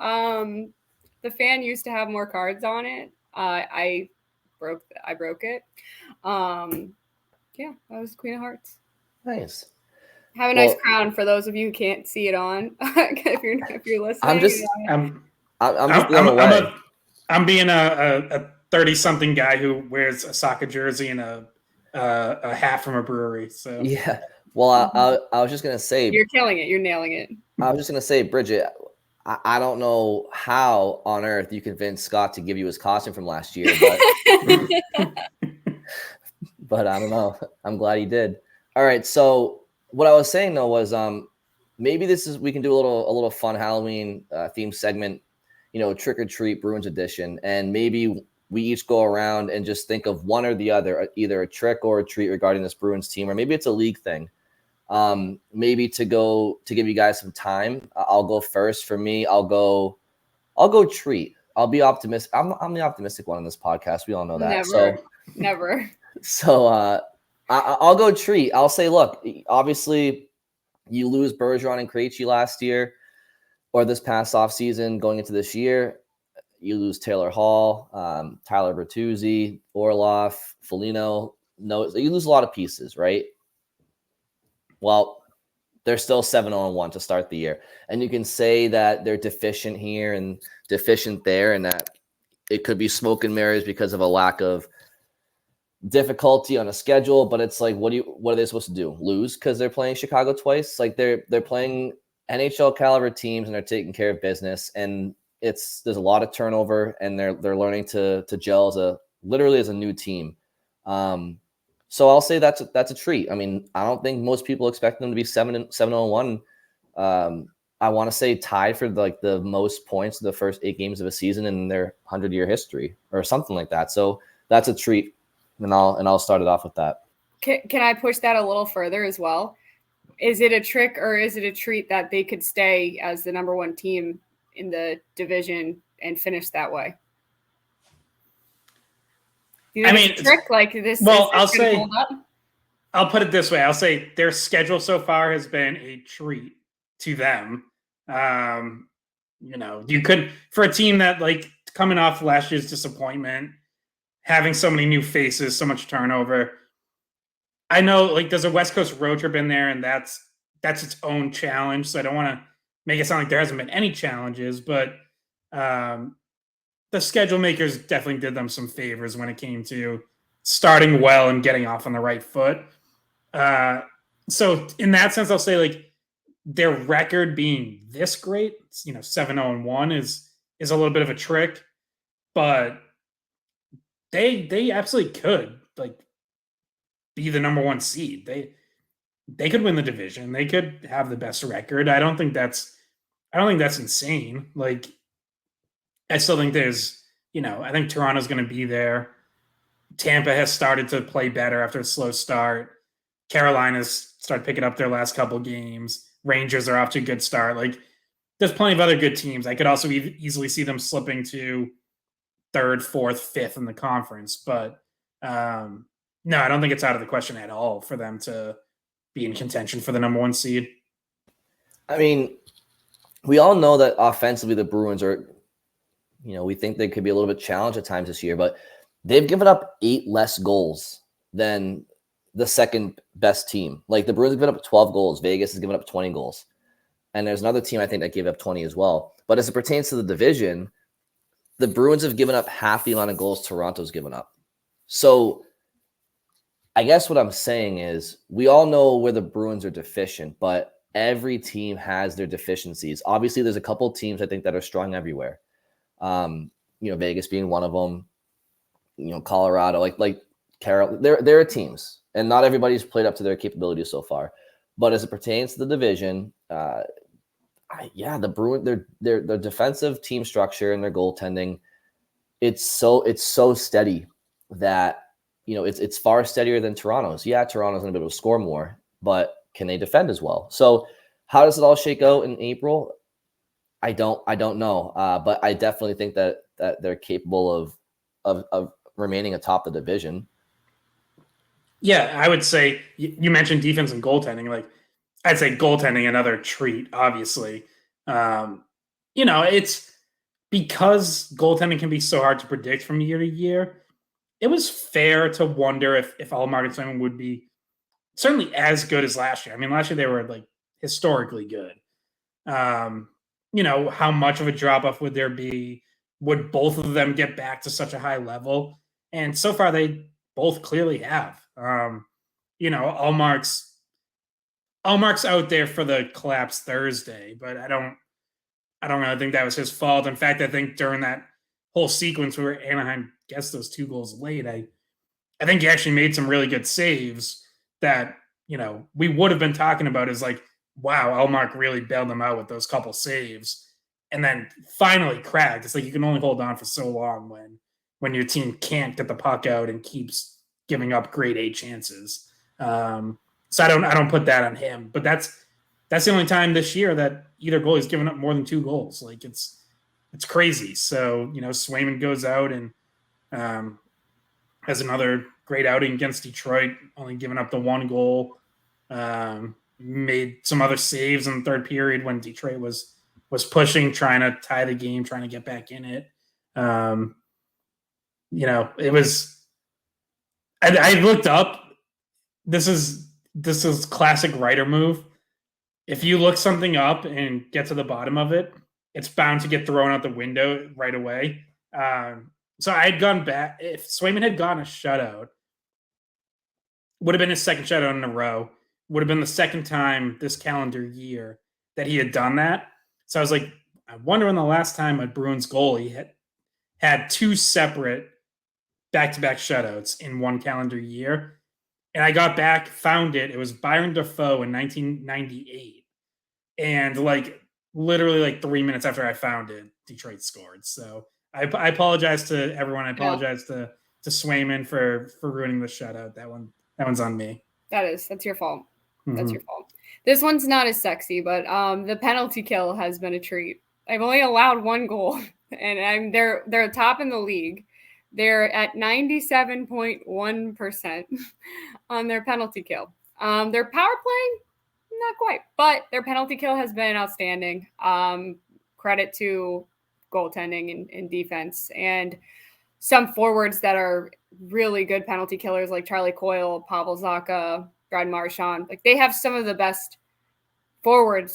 The fan used to have more cards on it. I broke it. Yeah, that was Queen of Hearts. Nice. Have a nice crown for those of you who can't see it on. if you're listening. I'm being a 30-something guy who wears a soccer jersey and a hat from a brewery. So yeah. Well, I was just gonna say, you're killing it. You're nailing it. I was just gonna say, Bridget, I don't know how on earth you convinced Scott to give you his costume from last year, but but I don't know. I'm glad he did. All right. So what I was saying though was maybe we can do a little fun Halloween themed segment, trick or treat Bruins edition, and maybe we each go around and just think of one or the other, either a trick or a treat regarding this Bruins team, or maybe it's a league thing. Maybe to give you guys some time. I'll go first. For me, I'll go treat. I'll be optimistic. I'm the optimistic one on this podcast. We all know that. Never. So I'll go treat. I'll say, look, obviously you lose Bergeron and Krejci last year or this past offseason going into this year. You lose Taylor Hall, Tyler Bertuzzi, Orlov, Foligno. No, you lose a lot of pieces, right? Well, they're still 7-0-1 to start the year. And you can say that they're deficient here and deficient there, and that it could be smoke and mirrors because of a lack of difficulty on a schedule. But it's like, what are they supposed to do? Lose because they're playing Chicago twice? Like they're playing NHL caliber teams and they're taking care of business. And there's a lot of turnover, and they're learning to gel literally as a new team. So I'll say that's a treat. I mean, I don't think most people expect them to be 7-0-1. I want to say tied for like the most points in the first 8 games of a season in their 100-year history or something like that. So that's a treat, and I'll start it off with that. Can I push that a little further as well? Is it a trick or is it a treat that they could stay as the number 1 team in the division and finish that way? I mean, it's a trick like this. Well, I'll put it this way. I'll say their schedule so far has been a treat to them. You could, for a team that like coming off last year's disappointment, having so many new faces, so much turnover. I know like there's a West Coast road trip in there, and that's its own challenge. So I don't want to make it sound like there hasn't been any challenges, but the schedule makers definitely did them some favors when it came to starting well and getting off on the right foot. So in that sense, I'll say like their record being this great, 7-0-1 is a little bit of a trick, but they absolutely could like be the number 1 seed. They could win the division. They could have the best record. I don't think that's insane. Like, I still think there's, I think Toronto's going to be there. Tampa has started to play better after a slow start. Carolina's started picking up their last couple games. Rangers are off to a good start. Like, there's plenty of other good teams. I could also easily see them slipping to 3rd, 4th, 5th in the conference. But no, I don't think it's out of the question at all for them to be in contention for the number 1 seed. I mean, we all know that offensively the Bruins are, we think they could be a little bit challenged at times this year, but they've given up 8 less goals than the second best team. Like the Bruins have given up 12 goals. Vegas has given up 20 goals. And there's another team I think that gave up 20 as well. But as it pertains to the division, the Bruins have given up half the amount of goals Toronto's given up. So I guess what I'm saying is we all know where the Bruins are deficient, but every team has their deficiencies. Obviously, there's a couple of teams I think that are strong everywhere. Vegas being one of them. Colorado, like Carol. There are teams, and not everybody's played up to their capabilities so far. But as it pertains to the division, the Bruins, their defensive team structure and their goaltending, it's so steady that. It's far steadier than Toronto's. Yeah, Toronto's going to be able to score more, but can they defend as well? So how does it all shake out in April? I don't know. But I definitely think that they're capable of remaining atop the division. Yeah, I would say you mentioned defense and goaltending. Like, I'd say goaltending another treat, obviously. It's because goaltending can be so hard to predict from year to year. It was fair to wonder if Ullmark and Swayman would be certainly as good as last year. I mean, last year they were like historically good. How much of a drop off would there be? Would both of them get back to such a high level? And so far, they both clearly have. Ullmark's out there for the collapse Thursday, but I don't really think that was his fault. In fact, I think during that whole sequence where Anaheim gets those 2 goals late, I think he actually made some really good saves that, we would have been talking about as like, wow, Ullmark really bailed them out with those couple saves and then finally cracked. It's like you can only hold on for so long when your team can't get the puck out and keeps giving up grade A chances. So I don't put that on him, but that's the only time this year that either goalie's given up more than 2 goals. Like it's crazy. So, Swayman goes out and has another great outing against Detroit, only giving up the 1 goal. Made some other saves in the 3rd period when Detroit was pushing, trying to tie the game, trying to get back in it. It was. I looked up. This is classic writer move. If you look something up and get to the bottom of it, it's bound to get thrown out the window right away. So I had gone back. If Swayman had gotten a shutout, would have been his 2nd shutout in a row. Would have been the 2nd time this calendar year that he had done that. So I was like, I wonder when the last time a Bruins goalie had 2 separate back-to-back shutouts in 1 calendar year. And I got back, found it. It was Byron Dafoe in 1998. And literally 3 minutes after I found it, Detroit scored. So I apologize to everyone. I apologize to Swayman for ruining the shutout. That one's on me. That's your fault. That's your fault. This one's not as sexy, but the penalty kill has been a treat. I've only allowed 1 goal, and they're top in the league. They're at 97.1% on their penalty kill. Their power play, not quite, but their penalty kill has been outstanding. Credit to goaltending and defense, and some forwards that are really good penalty killers like Charlie Coyle, Pavel Zacha, Brad Marchand. Like, they have some of the best forward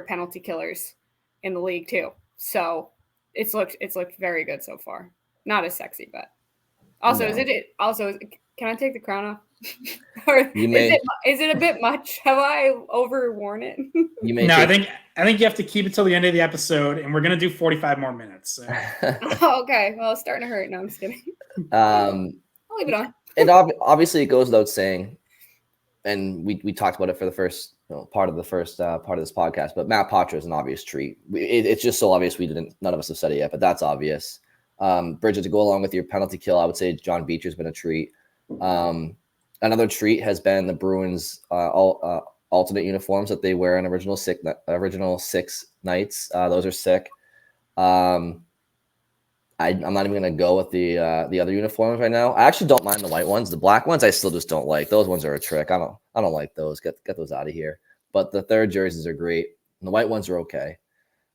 penalty killers in the league too. So it's looked very good so far. Not as sexy, but also can I take the crown off? Or is it a bit much? Have I overworn it? I think you have to keep it till the end of the episode, and we're gonna do 45 more minutes. So. Okay, well, it's starting to hurt. No, I'm just kidding. I'll leave it on. And obviously, it goes without saying, and we talked about it for the first part of this podcast. But Matt Poitras is an obvious treat. It's just so obvious none of us have said it yet, but that's obvious. Bridget, to go along with your penalty kill, I would say John Beecher's been a treat. Another treat has been the Bruins alternate uniforms that they wear in original 6 nights. Those are sick. I'm not even gonna go with the other uniforms right now. I actually don't mind the white ones. The black ones I still just don't like. Those ones are a trick. I don't like those. Get those out of here. But the third jerseys are great, and the white ones are okay.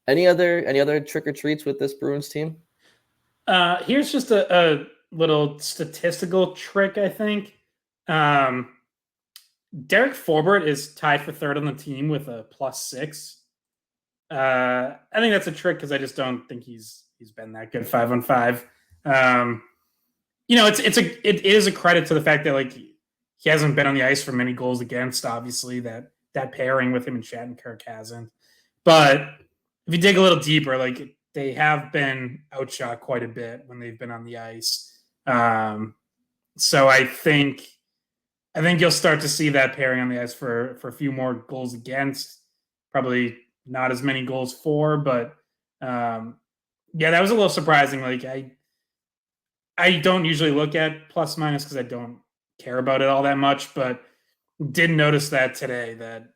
Any other trick or treats with this Bruins team? Here's just a little statistical trick, I think. Derek Forbort is tied for 3rd on the team with a +6. I think that's a trick because I just don't think he's been that good 5-on-5. It is a credit to the fact that he hasn't been on the ice for many goals against. Obviously, that pairing with him and Shattenkirk hasn't. But if you dig a little deeper, they have been outshot quite a bit when they've been on the ice. So I think you'll start to see that pairing on the ice for a few more goals against. Probably not as many goals for, but that was a little surprising. I don't usually look at plus minus because I don't care about it all that much, but did notice that today that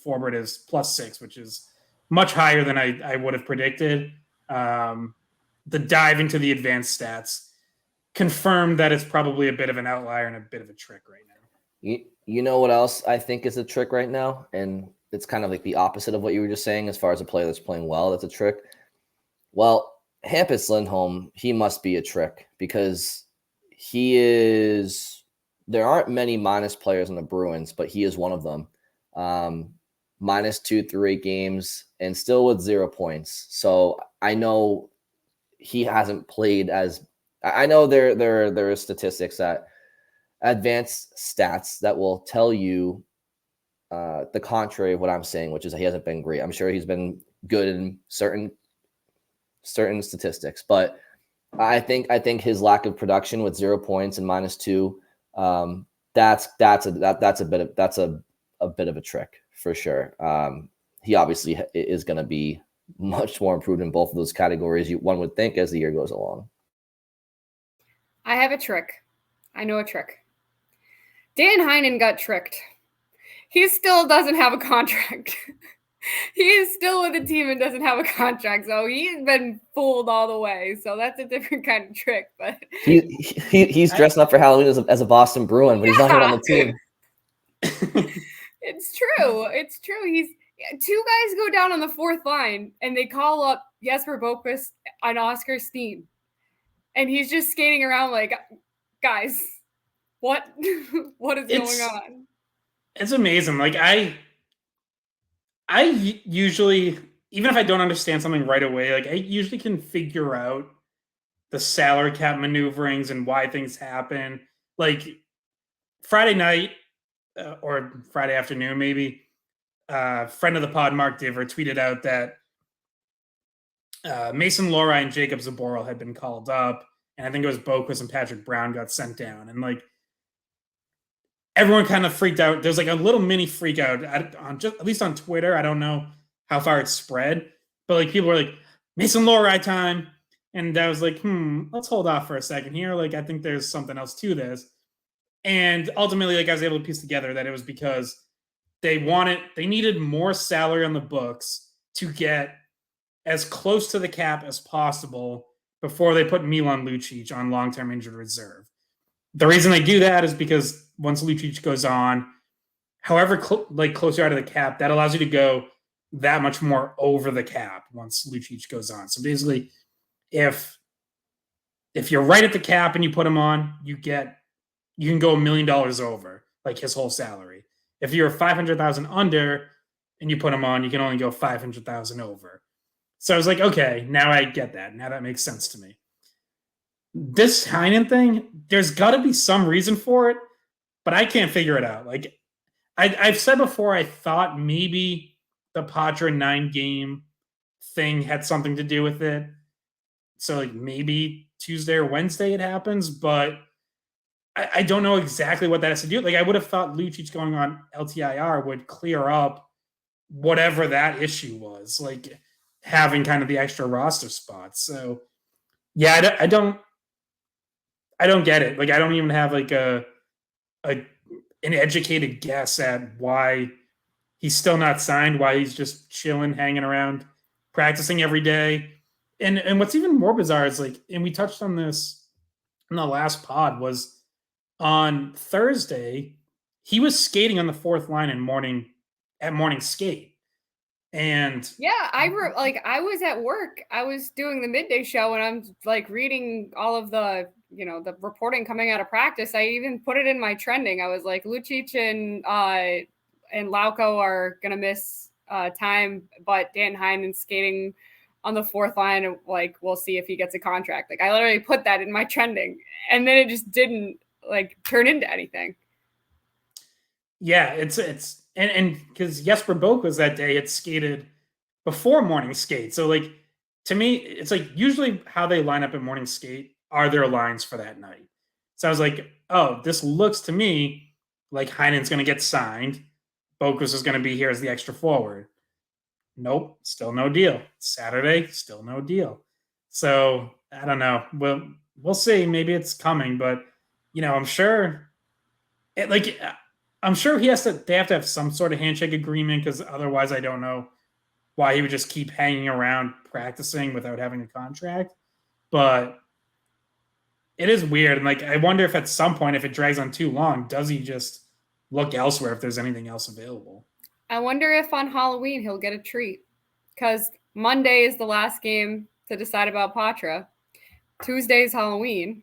Forbort is +6, which is much higher than I would have predicted. The dive into the advanced stats confirmed that it's probably a bit of an outlier and a bit of a trick right now. You know what else I think is a trick right now? And it's kind of like the opposite of what you were just saying as far as a player that's playing well, that's a trick. Well, Hampus Lindholm, he must be a trick because there aren't many minus players in the Bruins, but he is one of them. -2 through 8 games and still with 0 points. So I know he hasn't played as I know there are statistics that advanced stats that will tell you the contrary of what I'm saying, which is that he hasn't been great. I'm sure he's been good in certain statistics, but I think his lack of production with 0 points and -2, that's a bit of a trick for sure. He obviously is going to be much more improved in both of those categories. One would think as the year goes along. I have a trick. I know a trick. Dan Heinen got tricked. He still doesn't have a contract. He is still with the team and doesn't have a contract, so he's been fooled all the way. So that's a different kind of trick. But he's dressing up for Halloween as a Boston Bruin, but he's not even on the team. It's true. It's true. 2 guys go down on the 4th line, and they call up Jesper Boquist and Oscar Steen, and he's just skating around like, guys, what is going on? It's amazing. I usually, even if I don't understand something right away, I usually can figure out the salary cap maneuverings and why things happen. Friday night or Friday afternoon, maybe, friend of the pod, Mark Diver, tweeted out that Mason Lohrei and Jacob Zaboral had been called up, and I think it was Boquist and Patrick Brown got sent down. And everyone kind of freaked out. There's like a little mini freak out at least on Twitter. I don't know how far it's spread, but like people were like, Mason Lohrei time. And I was like, let's hold off for a second here. Like, I think there's something else to this. And ultimately, like, I was able to piece together that it was because they needed more salary on the books to get as close to the cap as possible before they put Milan Lucic on long-term injured reserve. The reason they do that is because once Lucic goes on, however close you are to the cap, that allows you to go that much more over the cap once Lucic goes on. So basically, if you're right at the cap and you put him on, you can go $1 million over, like his whole salary. If you're 500,000 under and you put him on, you can only go 500,000 over. So I was like, okay, now I get that. Now that makes sense to me. This Heinen thing, there's got to be some reason for it, but I can't figure it out. Like I've said before, I thought maybe the Poitras 9-game thing had something to do with it. So like maybe Tuesday or Wednesday it happens, but I don't know exactly what that has to do. Like I would have thought Lucic going on LTIR would clear up whatever that issue was, like having kind of the extra roster spots. So yeah, I don't get it. Like I don't even have like an educated guess at why he's still not signed, why he's just chilling, hanging around, practicing every day. And what's even more bizarre is like, and we touched on this in the last pod, was on Thursday, he was skating on the fourth line at morning skate. And yeah, I was at work. I was doing the midday show and I'm like reading all of the, the reporting coming out of practice. I even put it in my trending. I was like, Lucic and Lauko are going to miss time, but Dan Heinen's skating on the fourth line, and like we'll see if he gets a contract. Like I literally put that in my trending, and then it just didn't like turn into anything. Yeah, it's and because Jesper Boquist that day had skated before morning skate, so like to me, it's like usually how they line up at morning skate are their lines for that night. So I was like, oh, this looks to me like Heinen's going to get signed. Boquist is going to be here as the extra forward. Nope, still no deal. Saturday, still no deal. So I don't know. We'll see. Maybe it's coming, but I'm sure. I'm sure they have to have some sort of handshake agreement, because otherwise, I don't know why he would just keep hanging around practicing without having a contract. But it is weird, and like I wonder if at some point, if it drags on too long, does he just look elsewhere if there's anything else available? I wonder if on Halloween he'll get a treat, because Monday is the last game to decide about Poitras. Tuesday is Halloween.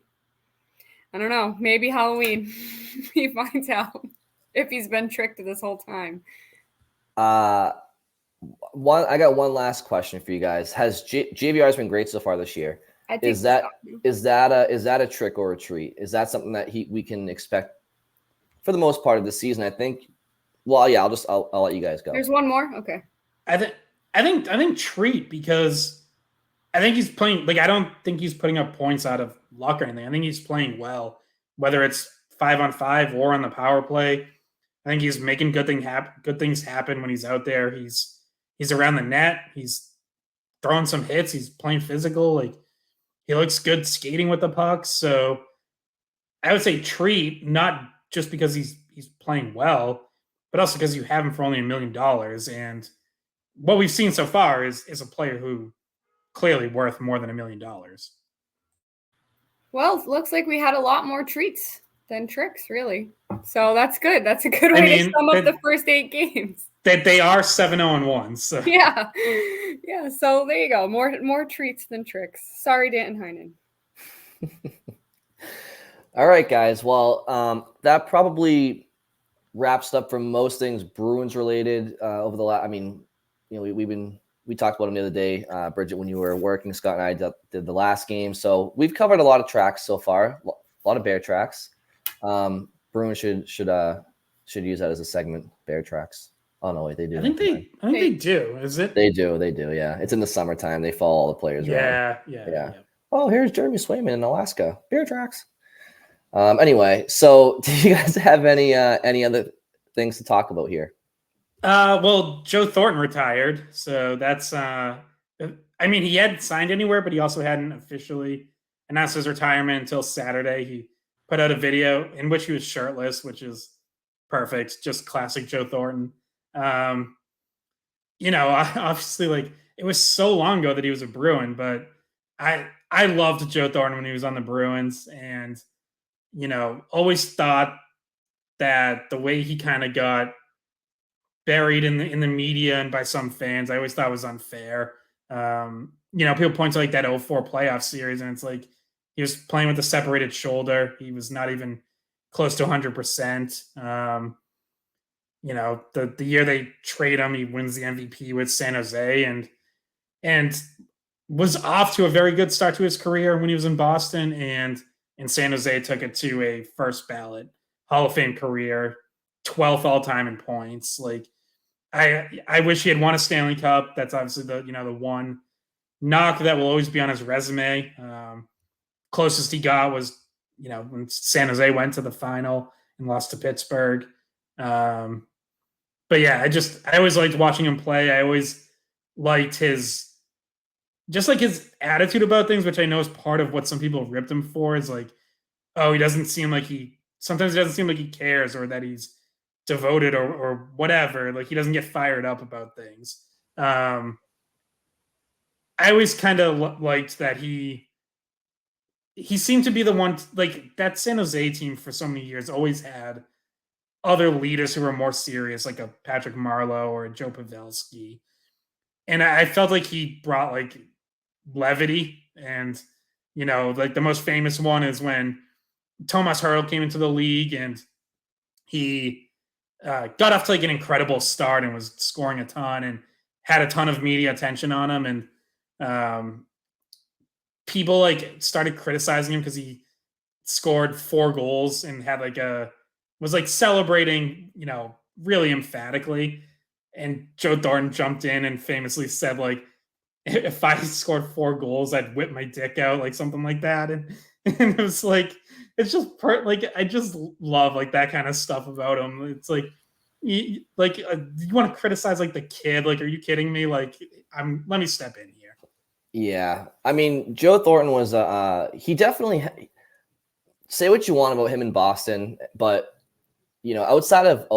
I don't know. Maybe Halloween he finds out if he's been tricked this whole time. I got one last question for you guys. Has JVR's been great so far this year? I think is that a trick or a treat? Is that something that we can expect for the most part of the season? I think. Well, yeah, I'll let you guys go. There's one more. Okay. I think treat, because I think he's playing. Like I don't think he's putting up points out of luck or anything. I think he's playing well, whether it's 5-on-5 or on the power play. I think he's making good things happen when he's out there. He's around the net. He's throwing some hits. He's playing physical. Like he looks good skating with the puck. So I would say treat, not just because he's playing well, but also because you have him for only $1 million. And what we've seen so far is a player who clearly worth more than $1 million. Well, looks like we had a lot more treats than tricks, really. So that's good. That's a good way to sum up the first 8 games. That they are 7-0-1. So yeah. So there you go. More treats than tricks. Sorry, Dan Heinen. All right, guys. Well, that probably wraps up for most things Bruins related over the last. I mean, we talked about them the other day, Bridget, when you were working. Scott and I did the last game, so we've covered a lot of tracks so far, a lot of bear tracks. Bruins should use that as a segment. Bear tracks. Oh no, wait, they do. I think they do. Is it? They do. Yeah, it's in the summertime. They follow all the players around. Yeah. Oh, here's Jeremy Swayman in Alaska. Bear tracks. Anyway, so do you guys have any other things to talk about here? Well, Joe Thornton retired, so that's I mean, he hadn't signed anywhere, but he also hadn't officially announced his retirement until Saturday. He put out a video in which he was shirtless, which is perfect, just classic Joe Thornton. Um, obviously, like it was so long ago that he was a Bruin, but I loved Joe Thornton when he was on the Bruins, and always thought that the way he kind of got buried in the media and by some fans, I always thought was unfair. People point to like that '04 playoff series, and it's like he was playing with a separated shoulder. He was not even close to 100%. The year they trade him, he wins the MVP with San Jose, and was off to a very good start to his career when he was in Boston, and in San Jose took it to a first ballot Hall of Fame career, 12th all time in points. Like I wish he had won a Stanley Cup. That's obviously the one knock that will always be on his resume. Closest he got was when San Jose went to the final and lost to Pittsburgh. But yeah, I always liked watching him play. I always liked his attitude about things, which I know is part of what some people ripped him for. Is like, oh, he doesn't seem like sometimes it doesn't seem like he cares or that he's devoted or whatever. Like he doesn't get fired up about things. I always kind of liked that he seemed to be the one, like that San Jose team for so many years always had other leaders who were more serious, like a Patrick Marleau or a Joe Pavelski. And I felt like he brought like levity, and like the most famous one is when Thomas Hertl came into the league, and he got off to like an incredible start and was scoring a ton and had a ton of media attention on him, and people like started criticizing him because he scored 4 goals and had was like celebrating really emphatically, and Joe Thornton jumped in and famously said like, if I scored 4 goals, I'd whip my dick out, like something like that. And it was like, it's just I just love like that kind of stuff about him. It's like, you want to criticize like the kid? Like, are you kidding me? Like, let me step in here. Yeah, I mean, Joe Thornton was he definitely say what you want about him in Boston, but outside of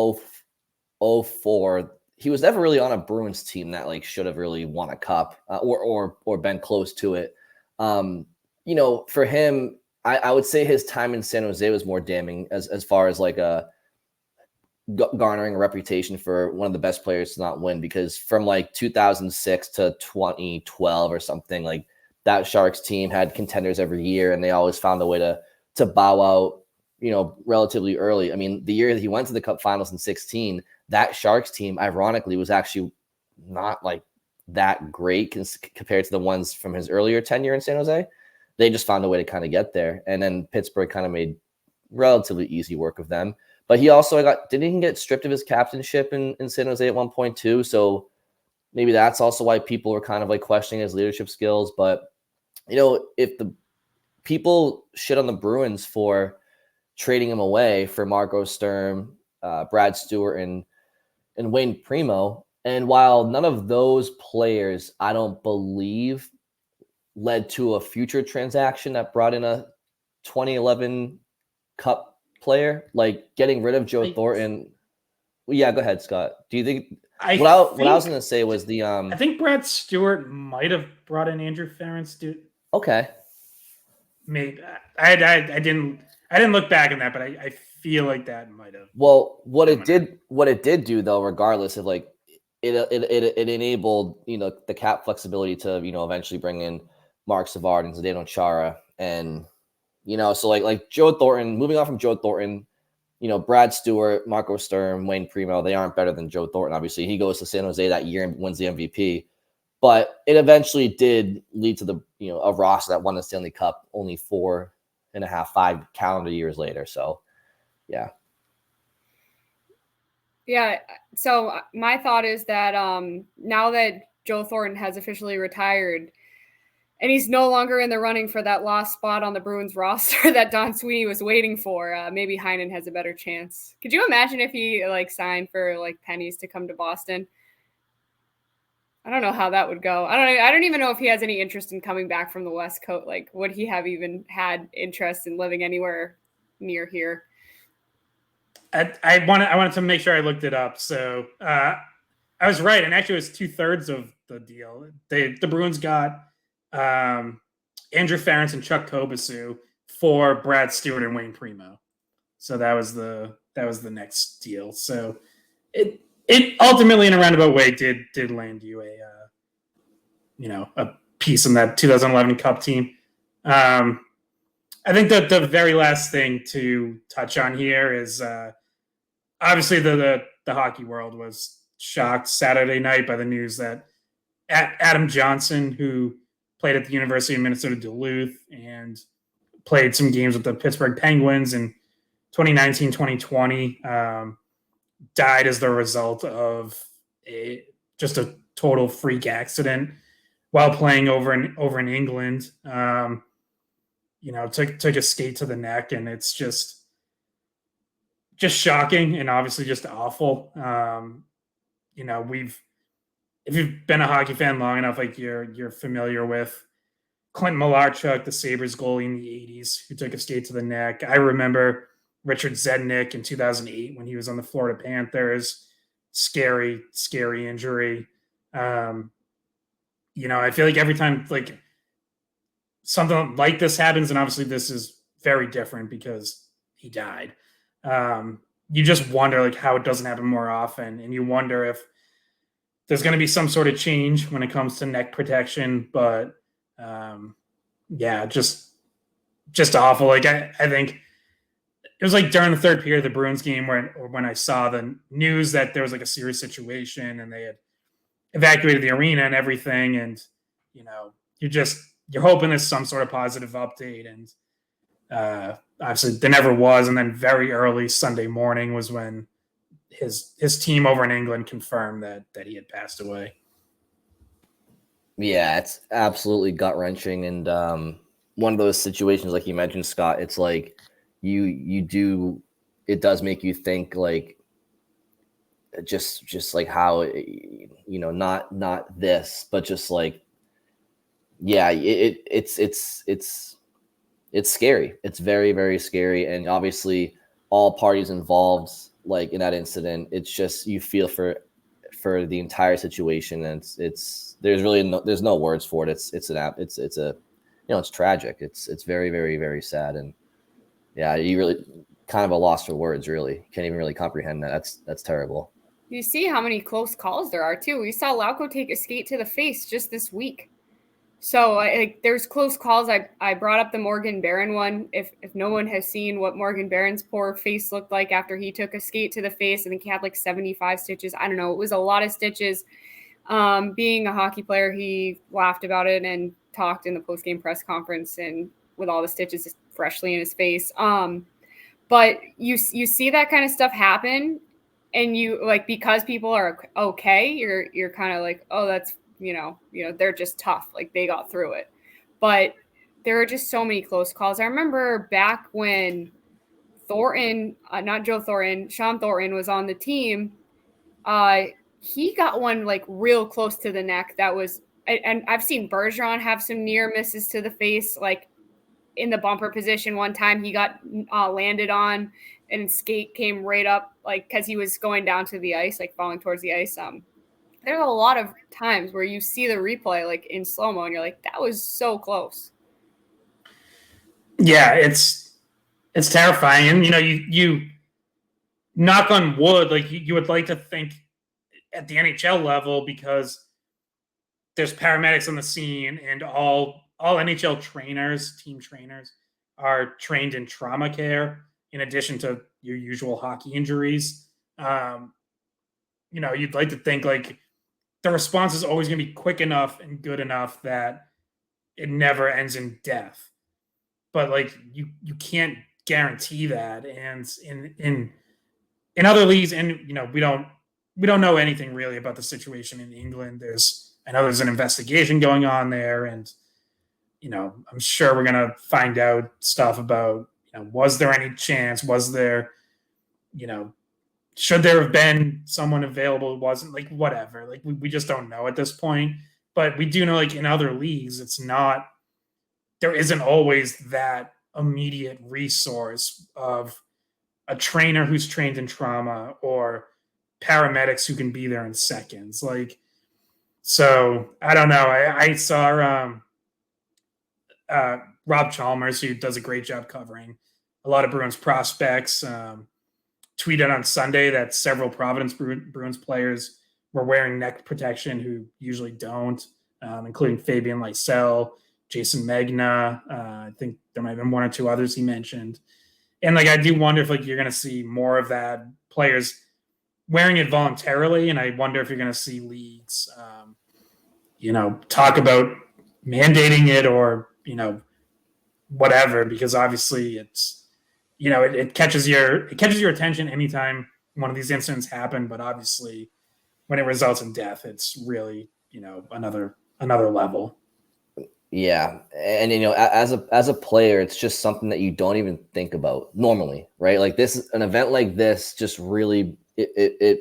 04, he was never really on a Bruins team that like should have really won a cup or been close to it. For him, I would say his time in San Jose was more damning as far as like garnering a reputation for one of the best players to not win, because from like 2006 to 2012 or something, like that Sharks team had contenders every year, and they always found a way to bow out, relatively early. I mean, the year that he went to the Cup Finals in 2016, that Sharks team, ironically, was actually not like that great compared to the ones from his earlier tenure in San Jose. They just found a way to kind of get there, and then Pittsburgh kind of made relatively easy work of them. But he also didn't he get stripped of his captainship in San Jose at one point too. So maybe that's also why people were kind of like questioning his leadership skills. But if the people shit on the Bruins for trading him away for Marco Sturm, Brad Stewart, and Wayne Primo, and while none of those players, I don't believe, led to a future transaction that brought in a 2011 Cup player, like getting rid of Joe Thornton. Well, yeah, go ahead, Scott. Do you think what I was going to say was I think Brad Stewart might have brought in Andrew Ferentz, dude. Okay. Maybe I didn't look back on that, but I feel like that might have. Well, what it did do though, regardless of like it enabled the cap flexibility to eventually bring in Mark Savard and Zdeno Chara, and so like Joe Thornton, moving on from Joe Thornton, Brad Stewart, Marco Sturm, Wayne Primo, they aren't better than Joe Thornton. Obviously, he goes to San Jose that year and wins the MVP. But it eventually did lead to the a roster that won the Stanley Cup only 4.5-5 calendar years later. So, yeah. Yeah. So my thought is that now that Joe Thornton has officially retired, And he's no longer in the running for that lost spot on the Bruins roster that Don Sweeney was waiting for. Maybe Heinen has a better chance. Could you imagine if he signed for pennies to come to Boston? I don't know how that would go. I don't even know if he has any interest in coming back from the West Coast. Would he have even had interest in living anywhere near here? I wanted to make sure I looked it up. So I was right, and actually, it was 2/3 of the deal. The Bruins got Andrew Ference and Chuck Kobasu for Brad Stewart and Wayne Primo. So that was the next deal. So it ultimately, in a roundabout way, did land you a piece in that 2011 Cup team. I think that the very last thing to touch on here is obviously the hockey world was shocked Saturday night by the news that Adam Johnson, who played at the University of Minnesota Duluth and played some games with the Pittsburgh Penguins in 2019-2020, died as the result of just a total freak accident while playing over in England. Took a skate to the neck, and it's just shocking and obviously just awful. If you've been a hockey fan long enough, you're familiar with Clint Malarchuk, the Sabres goalie in the 80s, who took a skate to the neck. I remember Richard Zednick in 2008 when he was on the Florida Panthers. Scary, scary injury. I feel like every time something like this happens, and obviously this is very different because he died. You just wonder how it doesn't happen more often, and you wonder if there's going to be some sort of change when it comes to neck protection. But just awful. I think it was during the third period of the Bruins game when I saw the news that there was a serious situation and they had evacuated the arena and everything. And, you're hoping there's some sort of positive update. And obviously there never was. And then very early Sunday morning was when his team over in England confirmed that he had passed away. Yeah, it's absolutely gut-wrenching. And one of those situations, like you mentioned, Scott, it's it does make you think just how, not this, but just it's scary. It's very, very scary. And obviously all parties involved, in that incident, it's just, you feel for the entire situation. And there's no words for it. It's tragic. It's very, very, very sad. And yeah, you really kind of a loss for words, really. Can't even really comprehend that. That's terrible. You see how many close calls there are too. We saw Lauko take a skate to the face just this week. So there's close calls. I brought up the Morgan Barron one. If no one has seen what Morgan Barron's poor face looked like after he took a skate to the face, I think he had 75 stitches. I don't know. It was a lot of stitches. Being a hockey player, he laughed about it and talked in the post-game press conference and with all the stitches freshly in his face. But you see that kind of stuff happen, and you because people are okay, you're kind of oh, that's they're just tough. They got through it. But there are just so many close calls. I remember back when Thornton, not Joe Thornton, Sean Thornton was on the team. He got one real close to the neck. That was, and I've seen Bergeron have some near misses to the face, in the bumper position. One time he got landed on and his skate came right up, because he was going down to the ice, falling towards the ice. There's a lot of times where you see the replay in slow-mo and you're that was so close. Yeah, it's terrifying. And, you knock on wood, you would like to think at the NHL level, because there's paramedics on the scene and all NHL trainers, team trainers, are trained in trauma care in addition to your usual hockey injuries. You'd like to think the response is always going to be quick enough and good enough that it never ends in death. But you can't guarantee that. And in other leagues, and we don't know anything really about the situation in England. I know there's an investigation going on there, and I'm sure we're going to find out stuff about, was there any chance? Was there, should there have been someone available who wasn't, like, whatever. Like, we just don't know at this point. But we do know, like, in other leagues, there isn't always that immediate resource of a trainer who's trained in trauma or paramedics who can be there in seconds. Like, so I don't know. I saw Rob Chalmers, who does a great job covering a lot of Bruins prospects, tweeted on Sunday that several Providence Bruins players were wearing neck protection who usually don't, including Fabian Lysell, Jason Megna. I think there might have been one or two others he mentioned. And like, I do wonder if like you're going to see more of that, players wearing it voluntarily. And I wonder if you're going to see leagues, talk about mandating it or, whatever, because obviously it's, it catches your attention anytime one of these incidents happen. But obviously when it results in death, it's really, another level. Yeah. And, as a player, it's just something that you don't even think about normally, right? Like an event like this just really, it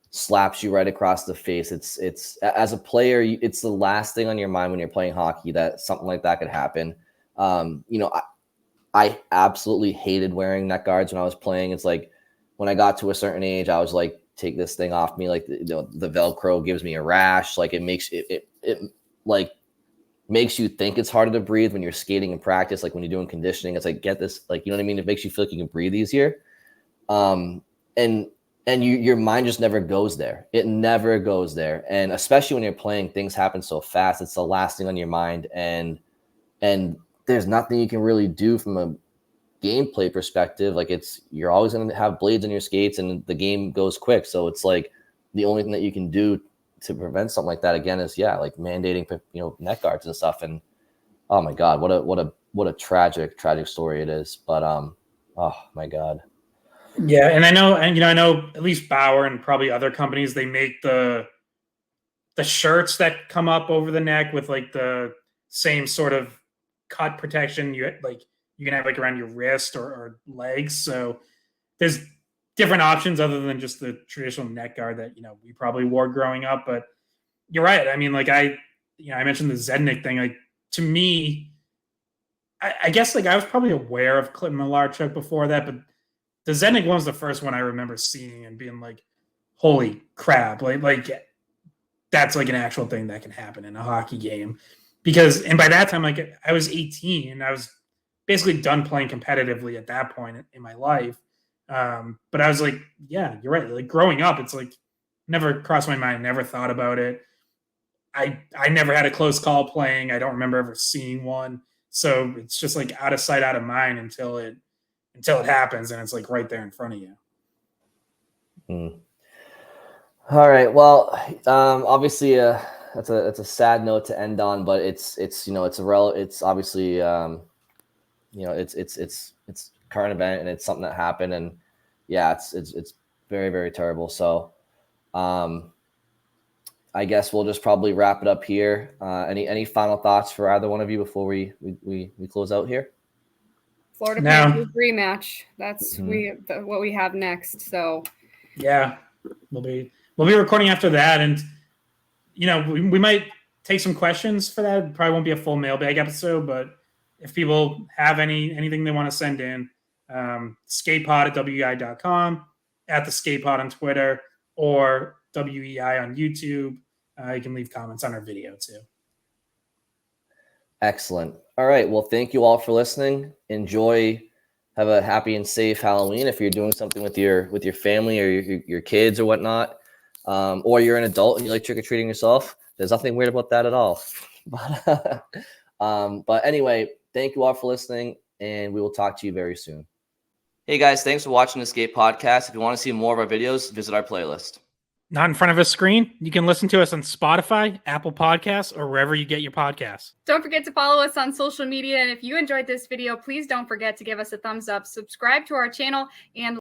slaps you right across the face. It's as a player, it's the last thing on your mind when you're playing hockey that something like that could happen. I absolutely hated wearing neck guards when I was playing. It's like when I got to a certain age, I was like, take this thing off me. Like, the Velcro gives me a rash. Like, it makes it like makes you think it's harder to breathe when you're skating in practice. Like when you're doing conditioning, it's like, get this, like, you know what I mean? It makes you feel like you can breathe easier. And your mind just never goes there. It never goes there. And especially when you're playing, things happen so fast. It's the last thing on your mind. And there's nothing you can really do from a gameplay perspective. Like, you're always going to have blades in your skates and the game goes quick. So it's like the only thing that you can do to prevent something like that again is like mandating, neck guards and stuff. And oh my God, what a tragic story it is. But, oh my God. Yeah. And I know at least Bauer and probably other companies, they make the shirts that come up over the neck with like the same sort of cut protection you can have like around your wrist or legs. So there's different options other than just the traditional neck guard that, we probably wore growing up. But you're right. I mean, like I mentioned the Zednik thing. Like, to me, I guess like I was probably aware of Clinton Malarchuk before that, but the Zednik one was the first one I remember seeing and being like, holy crap. Like that's like an actual thing that can happen in a hockey game. And by that time, like, I was 18 and I was basically done playing competitively at that point in my life. But I was like, yeah, you're right. Like, growing up, it's like never crossed my mind, never thought about it. I never had a close call playing. I don't remember ever seeing one. So it's just like out of sight, out of mind until it happens, and it's like right there in front of you. All right. Well, obviously, that's a sad note to end on, but it's obviously it's current event and it's something that happened, and yeah, it's very, very terrible. So, I guess we'll just probably wrap it up here. Any final thoughts for either one of you before we close out here? Florida Panthers rematch. That's what we have next. So yeah, we'll be recording after that, and we might take some questions for that. Probably won't be a full mailbag episode, but if people have anything they want to send in, skatepod@weei.com, at the skatepod on Twitter, or WEI on YouTube. You can leave comments on our video too. Excellent. All right. Well, thank you all for listening. Enjoy. Have a happy and safe Halloween if you're doing something with your family or your kids or whatnot. Or you're an adult and you like trick-or-treating yourself. There's nothing weird about that at all. But anyway, thank you all for listening, and we will talk to you very soon. Hey guys, thanks for watching the Skate Podcast. If you want to see more of our videos, visit our playlist. Not in front of a screen? You can listen to us on Spotify, Apple Podcasts, or wherever you get your podcasts. Don't forget to follow us on social media. And if you enjoyed this video, please don't forget to give us a thumbs up, subscribe to our channel, and